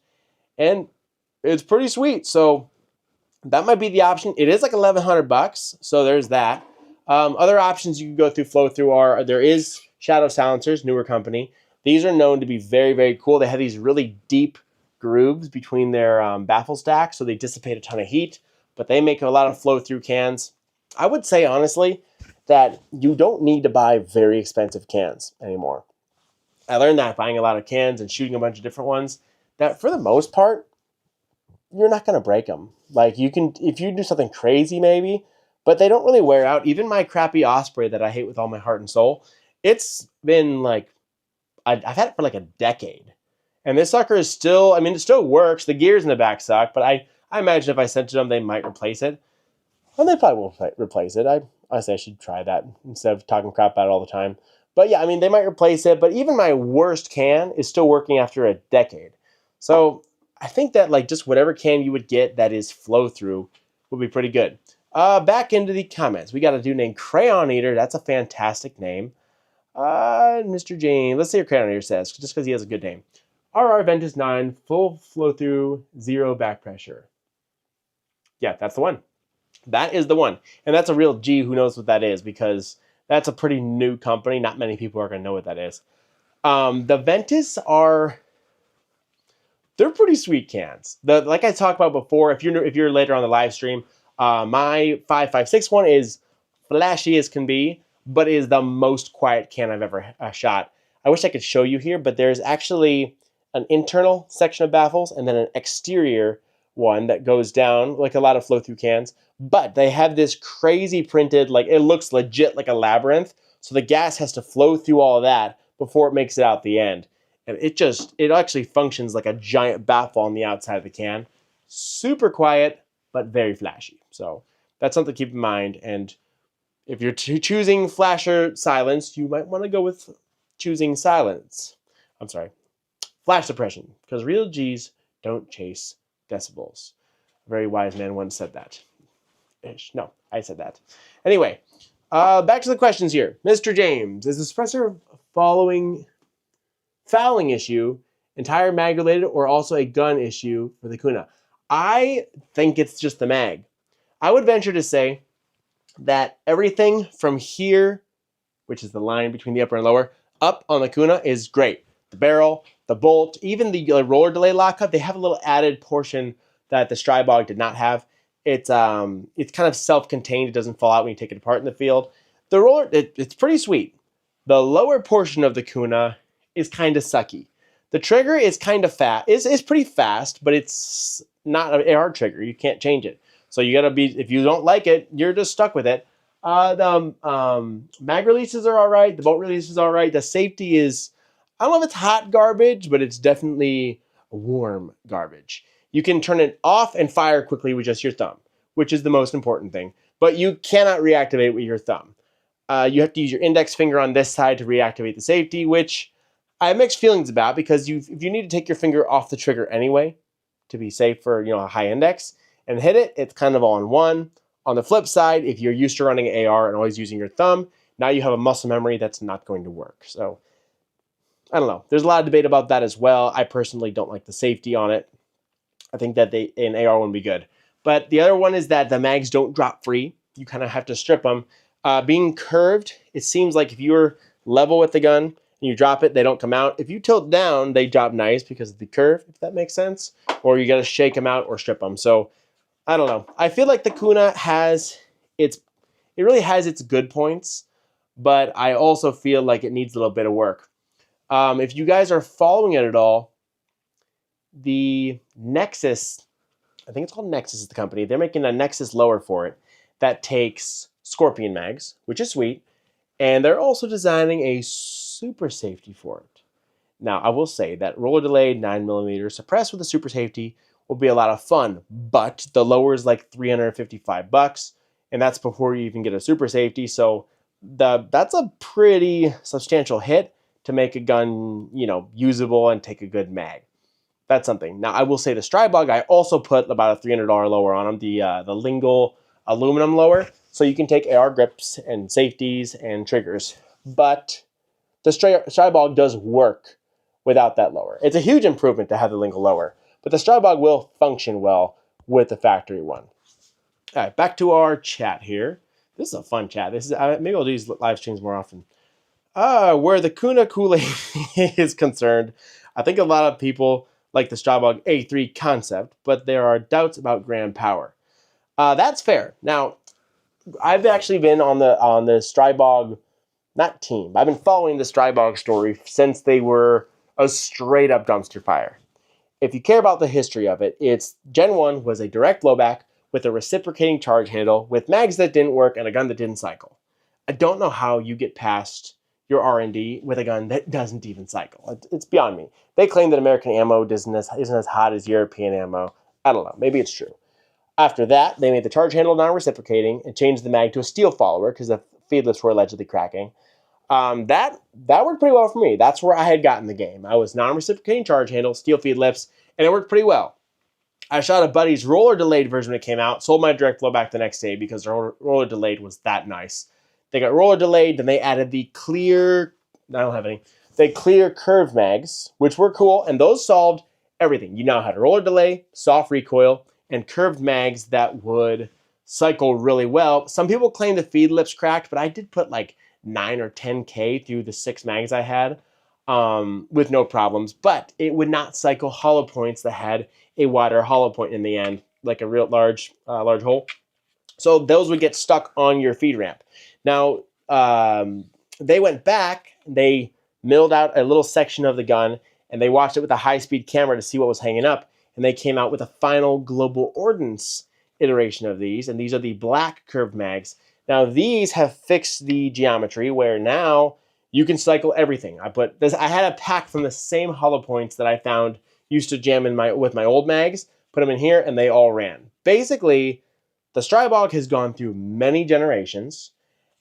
and it's pretty sweet. So that might be the option. It is like $1,100, so there's that. Other options you can go through flow through there is Shadow Silencers, newer company. These are known to be very, very cool. They have these really deep grooves between their baffle stacks, so they dissipate a ton of heat, but they make a lot of flow through cans. I would say, honestly, that you don't need to buy very expensive cans anymore. I learned that buying a lot of cans and shooting a bunch of different ones, that for the most part, you're not going to break them. Like, you can, if you do something crazy maybe, but they don't really wear out. Even my crappy Osprey that I hate with all my heart and soul, it's been like, I've had it for like a decade. And this sucker is still, I mean, it still works. The gears in the back suck, but I imagine if I sent it to them, they might replace it. Well, they probably will replace it. I say I should try that instead of talking crap about it all the time. But yeah, I mean, they might replace it, but even my worst can is still working after a decade. So I think that like just whatever can you would get that is flow through would be pretty good. Back into the comments. We got a dude named Crayon Eater. That's a fantastic name. Mr. James, let's see what Crayon Eater says, just because he has a good name. RR Ventus 9, full flow through, 0 back pressure. Yeah, that's the one. That is the one. And that's a real G who knows what that is, because that's a pretty new company. Not many people are going to know what that is. The Ventus they're pretty sweet cans. Like I talked about before, if you're later on the live stream, my 556 one is flashy as can be, but is the most quiet can I've ever shot. I wish I could show you here, but there's actually an internal section of baffles and then an exterior one that goes down like a lot of flow through cans. But they have this crazy printed, like it looks legit like a labyrinth. So the gas has to flow through all of that before it makes it out the end. And it actually functions like a giant baffle on the outside of the can. Super quiet, but very flashy. So that's something to keep in mind. And if you're choosing flasher silence, you might want to go with choosing silence. I'm sorry, flash suppression, because real G's don't chase decibels. A very wise man once said that. No, I said that. Anyway, back to the questions here. Mr. James, is the suppressor fouling issue entire mag related or also a gun issue for the Kuna? I think it's just the mag. I would venture to say that everything from here, which is the line between the upper and lower, up on the Kuna is great. The barrel, the bolt, even the roller delay lockup, they have a little added portion that the Strybog did not have. It's kind of self-contained. It doesn't fall out when you take it apart in the field. The roller, it's pretty sweet. The lower portion of the Kuna is kind of sucky. The trigger is kind of fast. It's pretty fast, but it's not an AR trigger. You can't change it. So you gotta be, if you don't like it, you're just stuck with it. The mag releases are all right. The bolt release is all right. The safety is, I don't know if it's hot garbage, but it's definitely warm garbage. You can turn it off and fire quickly with just your thumb, which is the most important thing. But you cannot reactivate with your thumb. You have to use your index finger on this side to reactivate the safety, which I have mixed feelings about, because if you need to take your finger off the trigger anyway to be safe for a high index and hit it, it's kind of all in one. On the flip side, if you're used to running AR and always using your thumb, now you have a muscle memory that's not going to work. So I don't know. There's a lot of debate about that as well. I personally don't like the safety on it. I think that an AR would be good. But the other one is that the mags don't drop free. You kind of have to strip them. Being curved, it seems like if you're level with the gun and you drop it, they don't come out. If you tilt down, they drop nice because of the curve, if that makes sense. Or you got to shake them out or strip them. So I don't know. I feel like the Kuna it really has its good points. but I also feel like it needs a little bit of work. If you guys are following it at all, the Nexus, I think it's called Nexus is the company, they're making a Nexus lower for it that takes Scorpion mags, which is sweet, and they're also designing a super safety for it. Now, I will say that roller delayed 9mm suppressed with a super safety will be a lot of fun, but the lower is like $355, and that's before you even get a super safety, so that's a pretty substantial hit to make a gun, usable and take a good mag. That's something. Now, I will say the Strybog, I also put about a $300 lower on them, the Lingle aluminum lower, so you can take AR grips and safeties and triggers. But the Strybog does work without that lower. It's a huge improvement to have the Lingle lower, but the Strybog will function well with the factory one. All right, back to our chat here. This is a fun chat. Maybe I'll do these live streams more often. Where the Kuna Kool-Aid is concerned, I think a lot of people like the Strybog A3 concept, but there are doubts about Grand Power. That's fair. Now, I've actually been on the Strybog, not team, I've been following the Strybog story since they were a straight up dumpster fire. If you care about the history of it, it's Gen 1 was a direct blowback with a reciprocating charge handle with mags that didn't work and a gun that didn't cycle. I don't know how you get past your R&D with a gun that doesn't even cycle. It's beyond me. They claim that American ammo isn't as hot as European ammo. I don't know. Maybe it's true. After that, they made the charge handle non-reciprocating and changed the mag to a steel follower because the feed lips were allegedly cracking. That worked pretty well for me. That's where I had gotten the game. I was non-reciprocating charge handle, steel feed lips, and it worked pretty well. I shot a buddy's roller delayed version when it came out, sold my direct blowback the next day because the roller delayed was that nice. They got roller delayed, then they added the clear, I don't have any, the clear curved mags, which were cool, and those solved everything. You now had a roller delay, soft recoil, and curved mags that would cycle really well. Some people claim the feed lips cracked, but I did put like 9 or 10K through the 6 mags I had with no problems, but it would not cycle hollow points that had a wider hollow point in the end, like a real large hole. So those would get stuck on your feed ramp. Now, they went back, they milled out a little section of the gun, and they watched it with a high-speed camera to see what was hanging up, and they came out with a final global ordnance iteration of these, and these are the black curved mags. Now, these have fixed the geometry where now you can cycle everything. I had a pack from the same hollow points that I found used to jam with my old mags, put them in here, and they all ran. Basically, the Strybog has gone through many generations,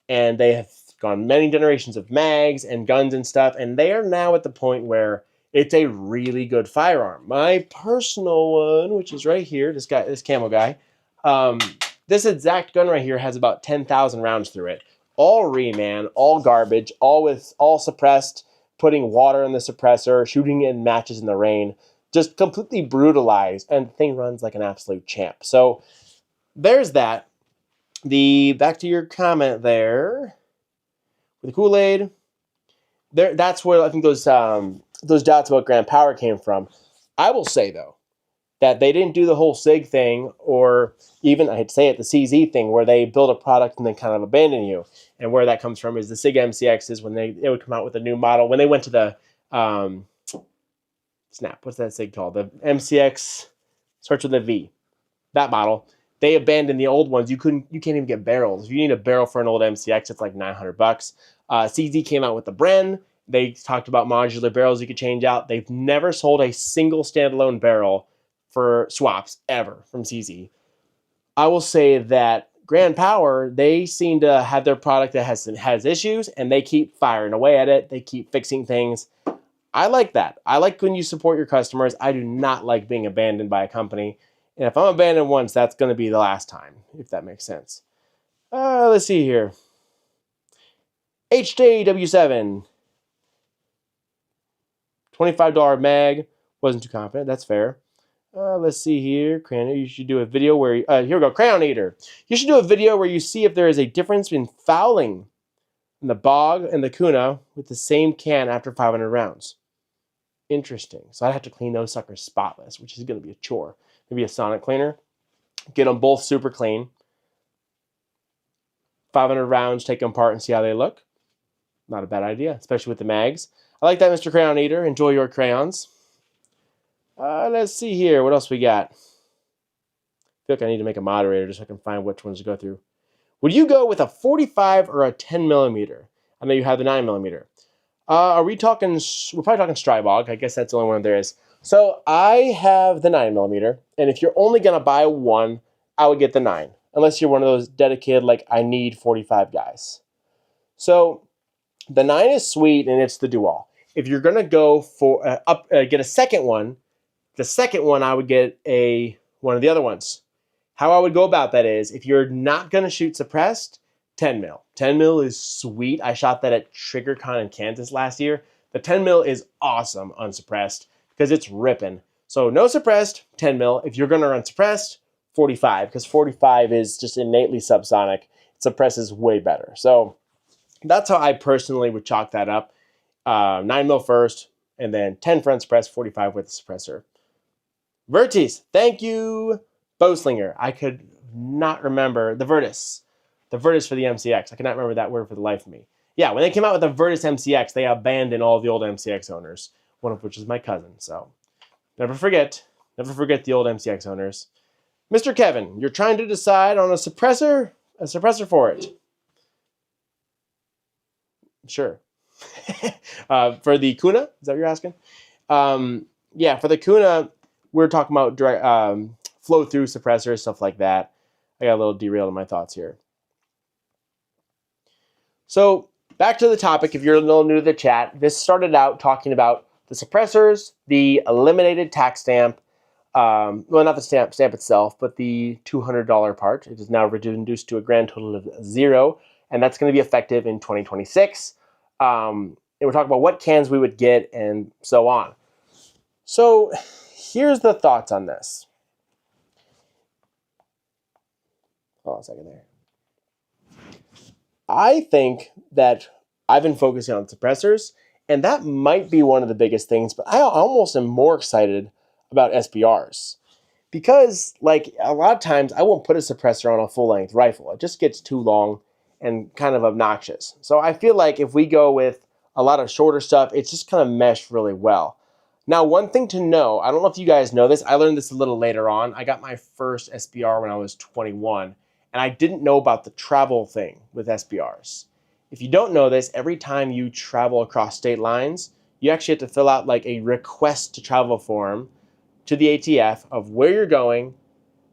and they have gone many generations of mags and guns and stuff, and they are now at the point where it's a really good firearm. My personal one, which is right here, this camo guy, this exact gun right here has about 10,000 rounds through it. All reman, all garbage, all suppressed, putting water in the suppressor, shooting in matches in the rain, just completely brutalized, and the thing runs like an absolute champ. So there's that. Back to your comment there with the Kool-Aid. That's where I think those doubts about Grand Power came from. I will say though that they didn't do the whole SIG thing, or even, I hate to say it, the CZ thing, where they build a product and then kind of abandon you. And where that comes from is the SIG MCXs, when they would come out with a new model. When they went to the what's that SIG called? The MCX starts with a V. That model. They abandoned the old ones. You can't even get barrels. If you need a barrel for an old MCX, it's like $900. CZ came out with the Bren. They talked about modular barrels you could change out. They've never sold a single standalone barrel for swaps ever from CZ. I will say that Grand Power, they seem to have their product that has issues, and they keep firing away at it. They keep fixing things. I like that. I like when you support your customers. I do not like being abandoned by a company. And if I'm abandoned once, that's going to be the last time, if that makes sense. Let's see here. HJW7. $25 mag. Wasn't too confident. That's fair. Let's see here. Crayon, you should do a video where... here we go. Crayon Eater. You should do a video where you see if there is a difference in fouling in the Bog and the Kuna with the same can after 500 rounds. Interesting. So I'd have to clean those suckers spotless, which is going to be a chore. Maybe a sonic cleaner. Get them both super clean. 500 rounds, take them apart and see how they look. Not a bad idea, especially with the mags. I like that, Mr. Crayon Eater. Enjoy your crayons. Let's see here. What else we got? I feel like I need to make a moderator just so I can find which ones to go through. Would you go with a 45 or a 10 millimeter? I know you have the 9 millimeter. Are we talking? We're probably talking Strybog. I guess that's the only one there is. So I have the 9 millimeter, and if you're only gonna buy one, I would get the 9, unless you're one of those dedicated like I need 45 guys. So the 9 is sweet, and it's the do-all. If you're gonna go for get a second one, the second one I would get one of the other ones. How I would go about that is, if you're not gonna shoot suppressed, 10 mil. 10 mil is sweet. I shot that at TriggerCon in Kansas last year. The 10 mil is awesome unsuppressed because it's ripping. So no suppressed, 10 mil. If you're gonna run suppressed, 45, because 45 is just innately subsonic. Suppresses way better. So that's how I personally would chalk that up. 9 mil first, and then 10 for unsuppressed, 45 with the suppressor. Vertes, thank you. Bowslinger, I could not remember. The Virtus for the MCX. I cannot remember that word for the life of me. Yeah, when they came out with the Virtus MCX, they abandoned all the old MCX owners, one of which is my cousin. So never forget the old MCX owners. Mr. Kevin, you're trying to decide on a suppressor for it. Sure. For the Kuna, is that what you're asking? Yeah, for the Kuna, we're talking about direct flow-through suppressors, stuff like that. I got a little derailed in my thoughts here. So back to the topic, if you're a little new to the chat, this started out talking about the suppressors, the eliminated tax stamp, well, not the stamp itself, but the $200 part. It is now reduced to a grand total of 0, and that's going to be effective in 2026. And we're talking about what cans we would get and so on. So here's the thoughts on this. Hold on a second there. I think that I've been focusing on suppressors, and that might be one of the biggest things, but I almost am more excited about SBRs. Because, like, a lot of times I won't put a suppressor on a full-length rifle. It just gets too long and kind of obnoxious. So I feel like if we go with a lot of shorter stuff, it's just kind of meshed really well. Now, one thing to know, I don't know if you guys know this, I learned this a little later on. I got my first SBR when I was 21, and I didn't know about the travel thing with SBRs. If you don't know this, every time you travel across state lines, you actually have to fill out like a request to travel form to the ATF of where you're going,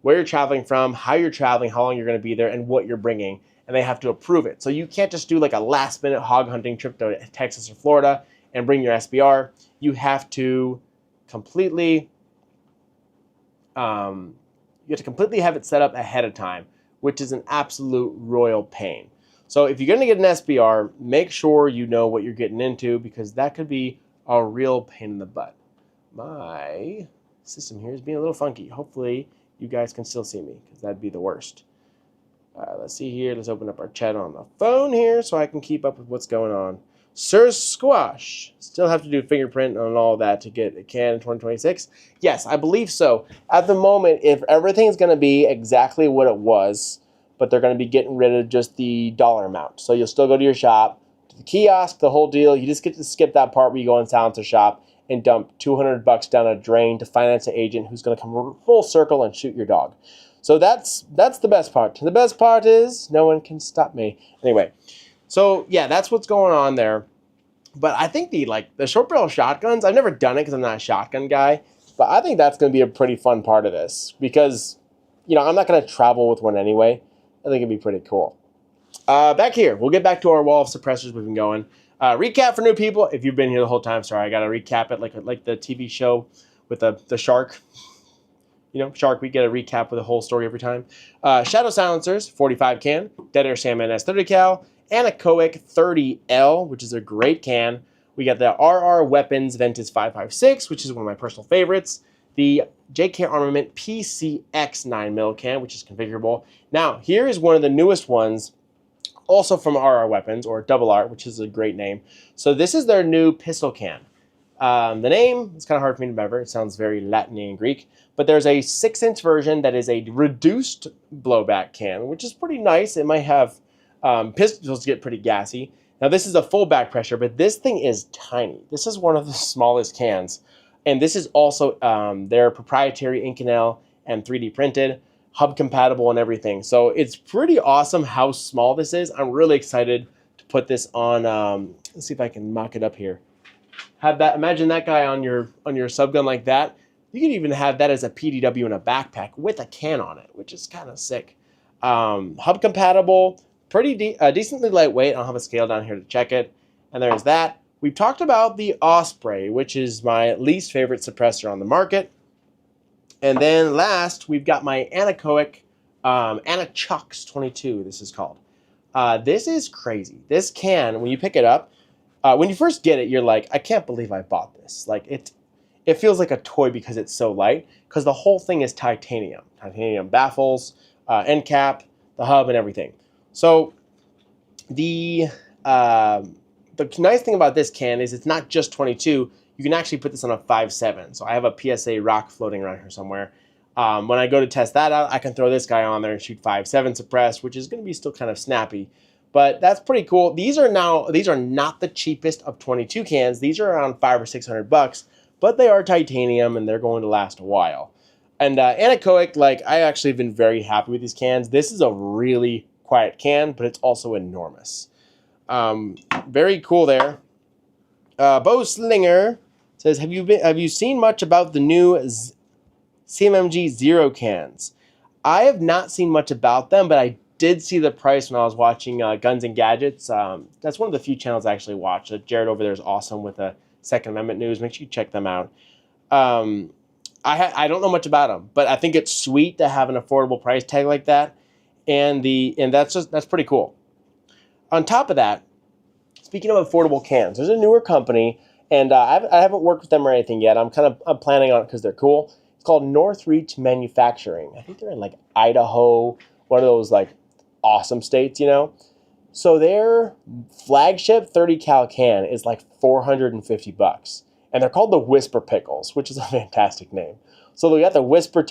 where you're traveling from, how you're traveling, how long you're going to be there, and what you're bringing, and they have to approve it. So you can't just do like a last-minute hog hunting trip to Texas or Florida and bring your SBR. You have to completely, have it set up ahead of time, which is an absolute royal pain. So if you're going to get an SBR, make sure you know what you're getting into, because that could be a real pain in the butt. My system here is being a little funky. Hopefully you guys can still see me, because that'd be the worst. Let's see here. Let's open up our chat on the phone here so I can keep up with what's going on. Sir Squash, still have to do fingerprint on all that to get a can in 2026? Yes, I believe so. At the moment, if everything's going to be exactly what it was, but they're going to be getting rid of just the dollar amount. So you'll still go to your shop, to the kiosk, the whole deal. You just get to skip that part where you go in Silencer shop and dump $200 down a drain to finance an agent who's going to come full circle and shoot your dog. So that's the best part. The best part is no one can stop me. Anyway, so yeah, that's what's going on there. But I think the short barrel shotguns, I've never done it because I'm not a shotgun guy, but I think that's going to be a pretty fun part of this because, I'm not going to travel with one anyway. I think it'd be pretty cool. Back here, we'll get back to our wall of suppressors we've been going. Recap for new people. If you've been here the whole time, sorry, I got to recap it like the TV show with the shark. Shark, we get a recap with the whole story every time. Shadow Silencers, 45 can. Dead Air Sandman S 30 cal. Anechoic 30L, which is a great can. We got the RR Weapons Ventus 556, which is one of my personal favorites. The JK Armament PCX 9mm can, which is configurable. Now, here is one of the newest ones, also from RR Weapons, or Double R, which is a great name. So this is their new pistol can. The name is kind of hard for me to remember. It sounds very Latin and Greek. But there's a 6-inch version that is a reduced blowback can, which is pretty nice. It might have pistols get pretty gassy. Now this is a full back pressure, but this thing is tiny. This is one of the smallest cans. And this is also their proprietary Inconel and 3D printed, hub compatible and everything. So it's pretty awesome how small this is. I'm really excited to put this on, let's see if I can mock it up here. Have that, imagine that guy on your subgun like that. You can even have that as a PDW in a backpack with a can on it, which is kind of sick. Hub compatible, pretty decently lightweight. I don't have a scale down here to check it. And there's that. We've talked about the Osprey, which is my least favorite suppressor on the market. And then last, we've got my Anechoic Anachox 22, this is called. This is crazy. This can, when you pick it up, when you first get it, you're like, I can't believe I bought this. Like it feels like a toy because it's so light, because the whole thing is titanium. Titanium baffles, end cap, the hub, and everything. So the nice thing about this can is it's not just 22. You can actually put this on a 5.7. So I have a PSA rock floating around here somewhere. When I go to test that out, I can throw this guy on there and shoot 5.7 suppressed, which is going to be still kind of snappy. But that's pretty cool. These are not the cheapest of 22 cans. These are around $500 or $600, but they are titanium and they're going to last a while. And Anechoic, like, I actually have been very happy with these cans. This is a really quiet can, but it's also enormous. Very cool there. Bo Slinger says, have you seen much about the new CMMG Zero cans? I have not seen much about them, but I did see the price when I was watching Guns and Gadgets. That's one of the few channels I actually watch. Jared over there is awesome with the Second Amendment news. Make sure you check them out. I don't know much about them, but I think it's sweet to have an affordable price tag like that, and that's pretty cool. On top of that, speaking of affordable cans, there's a newer company, and I haven't worked with them or anything yet. I'm planning on it because they're cool. It's called Northreach Manufacturing. I think they're in like Idaho, one of those like awesome states, you know. So their flagship 30 cal can is like $450, and they're called the Whisper Pickles, which is a fantastic name. So we got the Whisper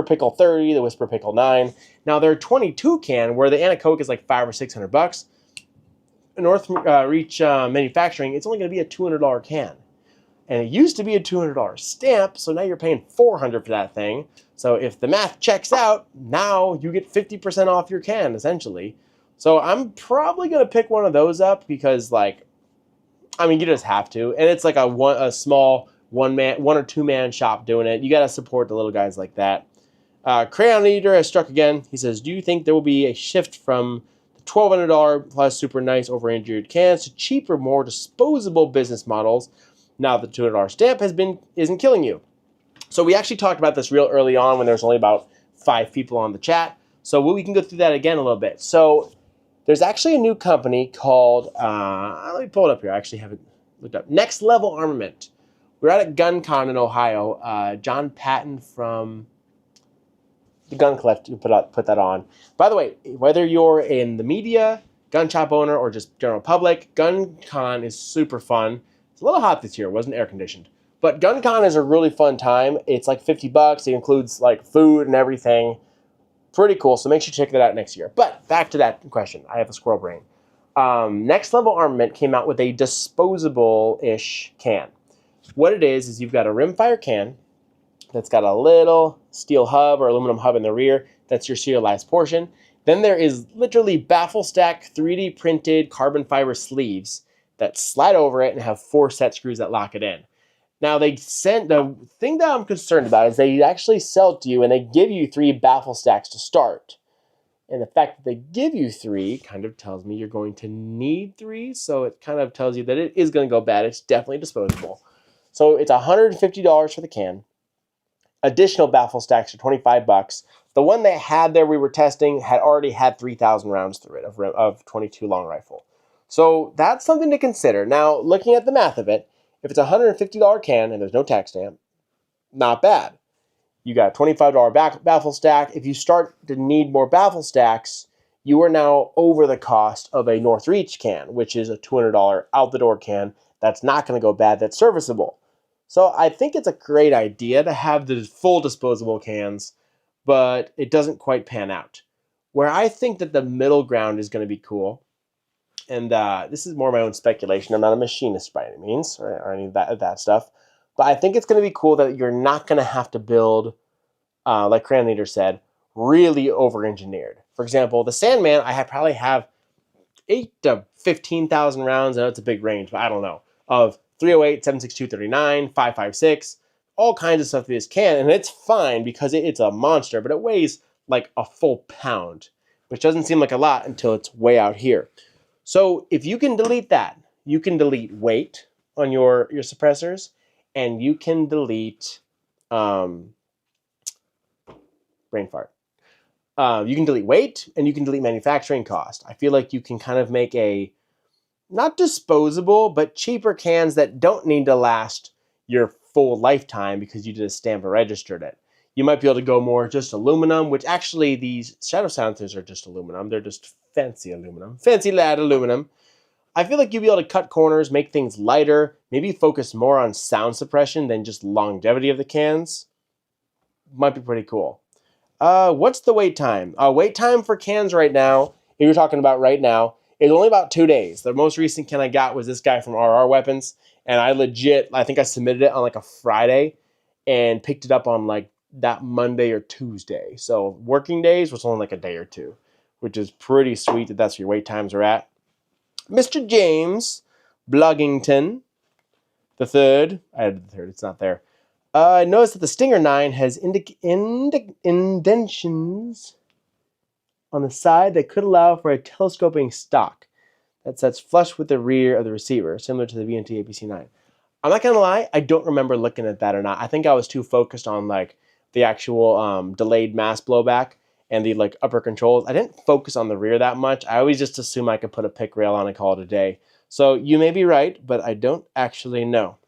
Pickle 30, the Whisper Pickle 9. Now their 22 can, where the Anechoic is like $500 or $600. Northreach Manufacturing, it's only going to be a $200 can. And it used to be a $200 stamp, so now you're paying $400 for that thing. So if the math checks out, now you get 50% off your can, essentially. So I'm probably going to pick one of those up because, like, I mean, you just have to. And it's like a small one or two man shop doing it. You got to support the little guys like that. Crayon Eater has struck again. He says, do you think there will be a shift from $1,200 plus super nice over-engineered cans to cheaper, more disposable business models now the $200 stamp isn't killing you? So we actually talked about this real early on when there's only about 5 people on the chat. So we can go through that again a little bit. So there's actually a new company called, let me pull it up here. I actually haven't looked up. Next Level Armament. We're out at GunCon in Ohio. John Patton from the Gun Collective put that on. By the way, whether you're in the media, gun shop owner, or just general public, GunCon is super fun. It's a little hot this year. It wasn't air conditioned. But GunCon is a really fun time. It's like $50. It includes like food and everything. Pretty cool. So make sure you check that out next year. But back to that question. I have a squirrel brain. Next Level Armament came out with a disposable-ish can. What it is you've got a rimfire can that's got a little steel hub or aluminum hub in the rear. That's your serialized portion. Then there is literally baffle stack 3D printed carbon fiber sleeves that slide over it and have 4 set screws that lock it in. Now the thing that I'm concerned about is they actually sell it to you and they give you 3 baffle stacks to start. And the fact that they give you 3 kind of tells me you're going to need 3. So it kind of tells you that it is going to go bad. It's definitely disposable. So it's $150 for the can. Additional baffle stacks are $25. The one they had there we were testing had already had 3,000 rounds through it of 22 long rifle. So that's something to consider. Now, looking at the math of it, if it's a $150 can and there's no tax stamp, not bad. You got a $25 baffle stack. If you start to need more baffle stacks, you are now over the cost of a Northreach can, which is a $200 out-the-door can. That's not going to go bad. That's serviceable. So I think it's a great idea to have the full disposable cans, but it doesn't quite pan out. Where I think that the middle ground is going to be cool And this is more my own speculation. I'm not a machinist by any means, or any of that stuff. But I think it's going to be cool that you're not going to have to build, like Cranleader said, really over-engineered. For example, the Sandman, probably have 8 to 15,000 rounds. I know it's a big range, but I don't know. Of 308, 7.62, 39, 5.56, all kinds of stuff this can, and it's fine because it's a monster, but it weighs like a full pound, which doesn't seem like a lot until it's way out here. So if you can delete that, you can delete weight on your suppressors, and you can delete brain fart. You can delete weight, and you can delete manufacturing cost. I feel like you can kind of make a not disposable, but cheaper cans that don't need to last your full lifetime because you just stamp or registered it. You might be able to go more just aluminum, which actually these shadow silencers are just aluminum. They're just fancy aluminum, fancy lad aluminum. I feel like you'll be able to cut corners, make things lighter, maybe focus more on sound suppression than just longevity of the cans. Might be pretty cool. What's the wait time? Wait time for cans right now, if you're talking about right now, is only about 2 days. The most recent can I got was this guy from RR Weapons, and I think I submitted it on like a Friday and picked it up on like that Monday or Tuesday. So working days was only like a day or two, which is pretty sweet that that's where your wait times are at. Mr. James Bloggington the third, I added the third, it's not there. I noticed that the Stinger 9 has indentions on the side that could allow for a telescoping stock that sets flush with the rear of the receiver, similar to the VNT APC-9. I'm not going to lie, I don't remember looking at that or not. I think I was too focused on like the actual delayed mass blowback and the like upper controls. I didn't focus on the rear that much. I always just assume I could put a pick rail on and call it a day. So you may be right, but I don't actually know.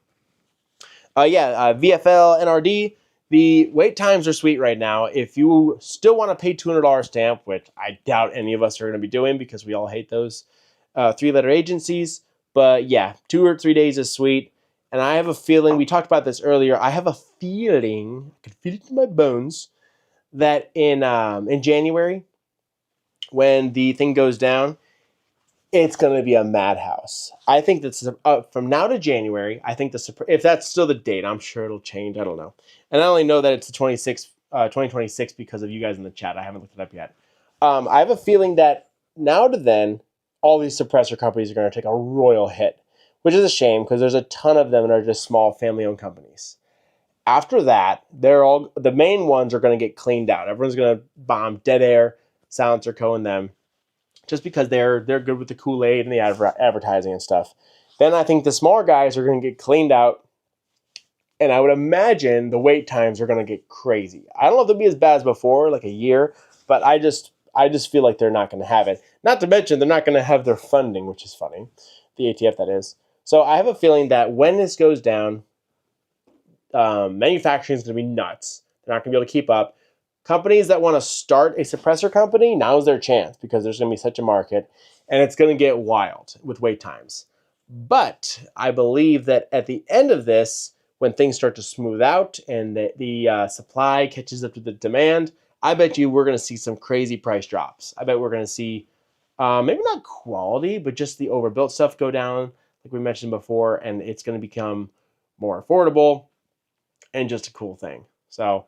VFL, NRD, the wait times are sweet right now. If you still want to pay $200 stamp, which I doubt any of us are going to be doing because we all hate those 3-letter agencies. But yeah, 2 or 3 days is sweet. And I have a feeling, we talked about this earlier, I have a feeling, I can feel it in my bones, that in January, when the thing goes down, it's going to be a madhouse. I think that's from now to January. I think if that's still the date, I'm sure it'll change. I don't know. And I only know that it's the 2026 because of you guys in the chat. I haven't looked it up yet. I have a feeling that now to then, all these suppressor companies are going to take a royal hit, which is a shame because there's a ton of them that are just small family-owned companies. After that, the main ones are going to get cleaned out. Everyone's going to bomb Dead Air, Silencer Co. and them, just because they're good with the Kool-Aid and the advertising and stuff. Then I think the smaller guys are going to get cleaned out, and I would imagine the wait times are going to get crazy. I don't know if they'll be as bad as before, like a year, but I just feel like they're not going to have it. Not to mention, they're not going to have their funding, which is funny. The ATF, that is. So I have a feeling that when this goes down, manufacturing is going to be nuts. They're not going to be able to keep up. Companies that want to start a suppressor company, now's their chance because there's going to be such a market, and it's going to get wild with wait times. But I believe that at the end of this, when things start to smooth out and the supply catches up to the demand, I bet you we're going to see some crazy price drops. I bet we're going to see maybe not quality, but just the overbuilt stuff go down, like we mentioned before, and it's going to become more affordable and just a cool thing. So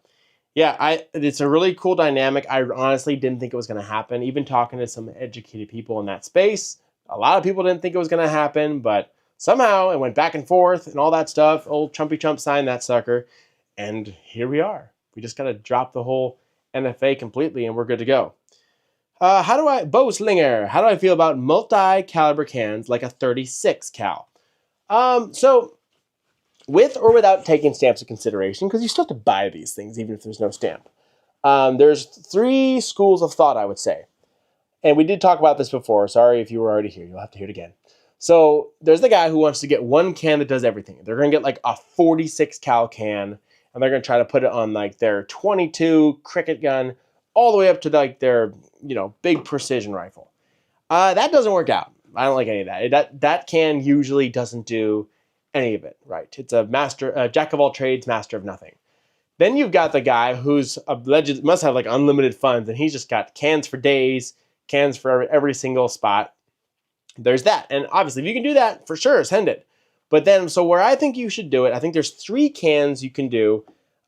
yeah, it's a really cool dynamic. I honestly didn't think it was going to happen. Even talking to some educated people in that space, a lot of people didn't think it was going to happen, but somehow it went back and forth and all that stuff. Old Trumpy Trump signed that sucker, and here we are. We just got to drop the whole NFA completely, and we're good to go. Bo Slinger, how do I feel about multi-caliber cans like a 36 cal? So with or without taking stamps into consideration, because you still have to buy these things even if there's no stamp. There's 3 schools of thought, I would say. And we did talk about this before. Sorry if you were already here. You'll have to hear it again. So there's the guy who wants to get one can that does everything. They're going to get like a 46 cal can, and they're going to try to put it on like their 22 cricket gun all the way up to like their, big precision rifle. That doesn't work out. I don't like any of that. That can usually doesn't do any of it right. It's a jack of all trades, master of nothing. Then you've got the guy who's alleged must have like unlimited funds, and he's just got cans for days, cans for every single spot. there's that. And obviously, if you can do that, for sure, send it. But then, so where I think you should do it, I think there's 3 cans you can do,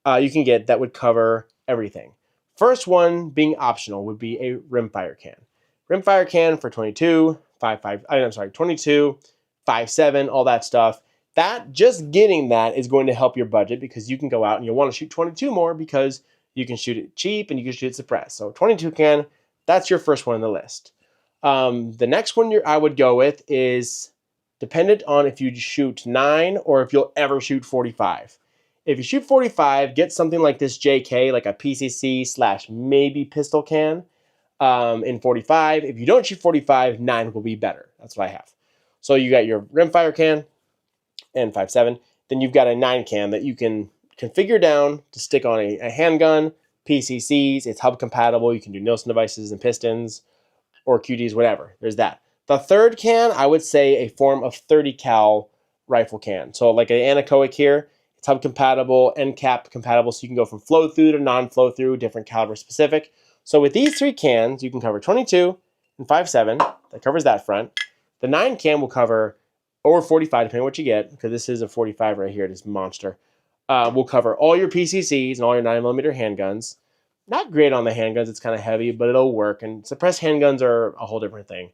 you can get that would cover everything. First one being optional would be a rimfire can. Rimfire can for 22, 22, 5.7, all that stuff. That, just getting that is going to help your budget because you can go out and you'll want to shoot 22 more because you can shoot it cheap and you can shoot it suppressed. So 22 can, that's your first one on the list. The next one I would go with is dependent on if you shoot 9 or if you'll ever shoot 45. If you shoot 45, get something like this JK, like a PCC / maybe pistol can in 45. If you don't shoot 45, 9 will be better. That's what I have. So you got your rimfire can and 5.7. Then you've got a 9 can that you can configure down to stick on a handgun, PCCs. It's hub compatible. You can do Nielsen devices and pistons or QDs, whatever. There's that. The third can, I would say a form of 30 cal rifle can. So like an anechoic here, it's hub compatible, end cap compatible, so you can go from flow through to non-flow through, different caliber specific. So with these 3 cans, you can cover 22 and 5.7. That covers that front. The 9 can will cover, or 45, depending on what you get, because this is a 45 right here, this monster. Will cover all your PCCs and all your 9mm handguns. Not great on the handguns, it's kind of heavy, but it'll work. And suppressed handguns are a whole different thing.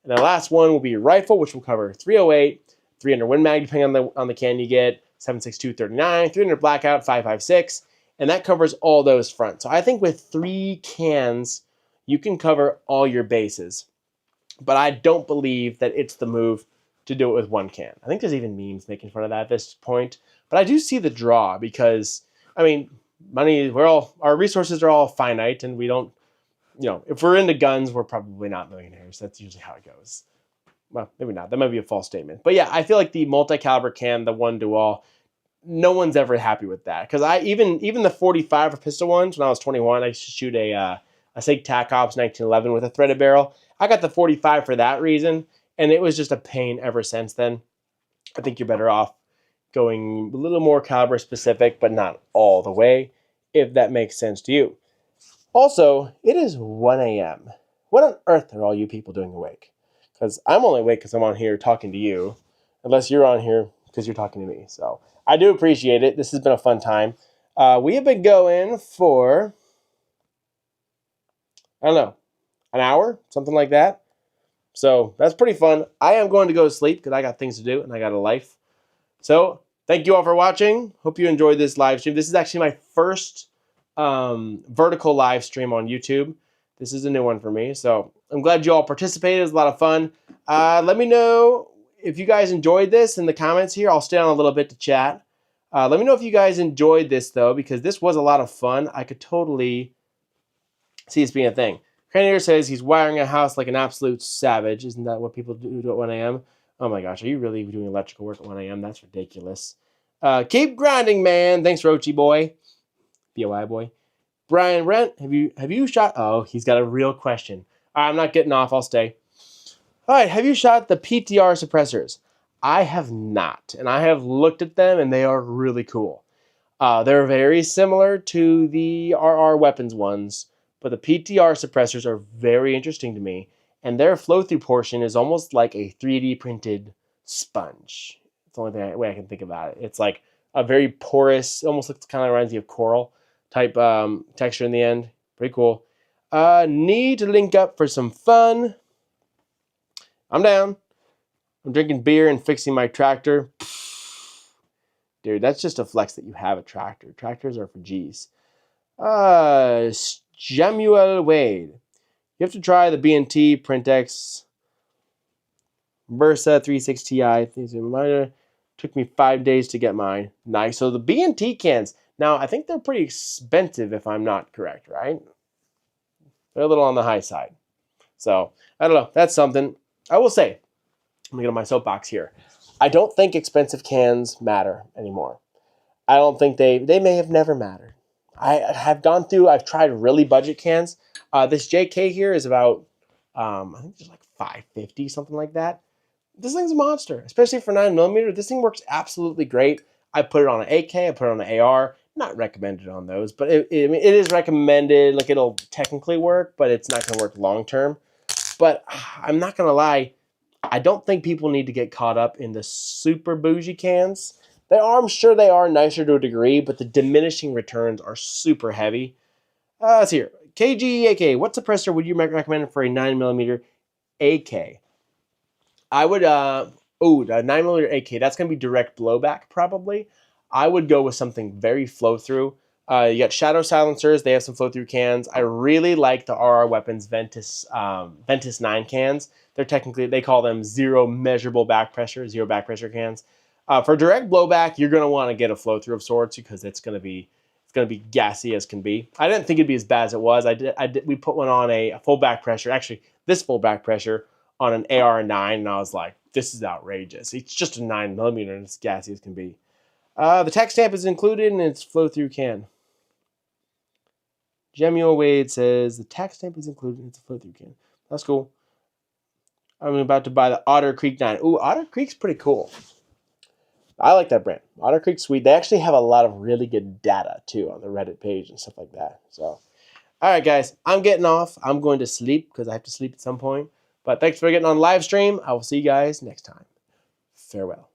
And the last one will be your rifle, which will cover 308, 300 Win Mag, depending on the can you get, 7.62 39, 300 Blackout, 5.56, and that covers all those fronts. So I think with 3 cans, you can cover all your bases. But I don't believe that it's the move to do it with 1 can. I think there's even memes making fun of that at this point. But I do see the draw because, I mean, money, our resources are all finite, and we don't, if we're into guns, we're probably not millionaires. That's usually how it goes. Well, maybe not. That might be a false statement. But yeah, I feel like the multi-caliber can, the 1-to-all, no one's ever happy with that. Because even the 45 or pistol ones, when I was 21, I used to shoot a SIG TAC Ops 1911 with a threaded barrel. I got the 45 for that reason, and it was just a pain ever since then. I think you're better off going a little more caliber specific, but not all the way, if that makes sense to you. Also, it is 1 a.m. What on earth are all you people doing awake? Because I'm only awake because I'm on here talking to you, unless you're on here because you're talking to me. So I do appreciate it. This has been a fun time. We have been going for, I don't know, an hour, something like that. So that's pretty fun. I am going to go to sleep because I got things to do and I got a life. So thank you all for watching. Hope you enjoyed this live stream. This is actually my first vertical live stream on YouTube. This is a new one for me. So I'm glad you all participated. It was a lot of fun. Let me know if you guys enjoyed this in the comments here. I'll stay on a little bit to chat. Let me know if you guys enjoyed this, though, because this was a lot of fun. I could totally see this being a thing. Cranier says he's wiring a house like an absolute savage. Isn't that what people do at 1 a.m.? Oh my gosh, are you really doing electrical work at 1 a.m.? That's ridiculous. Keep grinding, man. Thanks, Roachy boy. BOI boy. Brian Rent, have you shot? Oh, he's got a real question. I'm not getting off. I'll stay. All right, have you shot the PTR suppressors? I have not, and I have looked at them, and they are really cool. They're very similar to the RR weapons ones, but the PTR suppressors are very interesting to me, and their flow-through portion is almost like a 3D printed sponge. It's the only way I can think about it. It's like a very porous, almost looks kind of reminds me of coral type texture in the end. Pretty cool. Need to link up for some fun. I'm down. I'm drinking beer and fixing my tractor. Dude, that's just a flex that you have a tractor. Tractors are for G's. Jamuel Wade. You have to try the B&T Printex Versa 36 Ti. These are minor. Took me 5 days to get mine. Nice. So the B&T cans. Now, I think they're pretty expensive if I'm not correct, right? They're a little on the high side. So, I don't know. That's something. I will say, I'm going to get on my soapbox here. I don't think expensive cans matter anymore. I don't think they may have never mattered. I have gone through, I've tried really budget cans. This JK here is about, I think it's like $5.50, something like that. This thing's a monster, especially for 9mm. This thing works absolutely great. I put it on an AK, I put it on an AR. Not recommended on those, but it is recommended. Like, it'll technically work, but it's not going to work long term. But I'm not going to lie, I don't think people need to get caught up in the super bougie cans. They are, I'm sure they are nicer to a degree, but the diminishing returns are super heavy. Let's hear. KGAK, what suppressor would you recommend for a 9mm AK? I would, the 9mm AK, that's going to be direct blowback probably. I would go with something very flow through. You got Shadow Silencers, they have some flow through cans. I really like the RR Weapons Ventus 9 cans. They're technically, they call them zero measurable back pressure, zero back pressure cans. For direct blowback, you're going to want to get a flow through of sorts because it's going to be gassy as can be. I didn't think it'd be as bad as it was. We put one on a full back pressure, actually this full back pressure on an AR9, and I was like, this is outrageous. It's just a 9mm and it's gassy as can be. The tax stamp is included and it's flow through can. Jemuel Wade says the tax stamp is included and it's a flow through can. That's cool. I'm about to buy the Otter Creek 9. Ooh, Otter Creek's pretty cool. I like that brand. Otter Creek's sweet. They actually have a lot of really good data too on the Reddit page and stuff like that. So, all right, guys, I'm getting off. I'm going to sleep because I have to sleep at some point. But thanks for getting on live stream. I will see you guys next time. Farewell.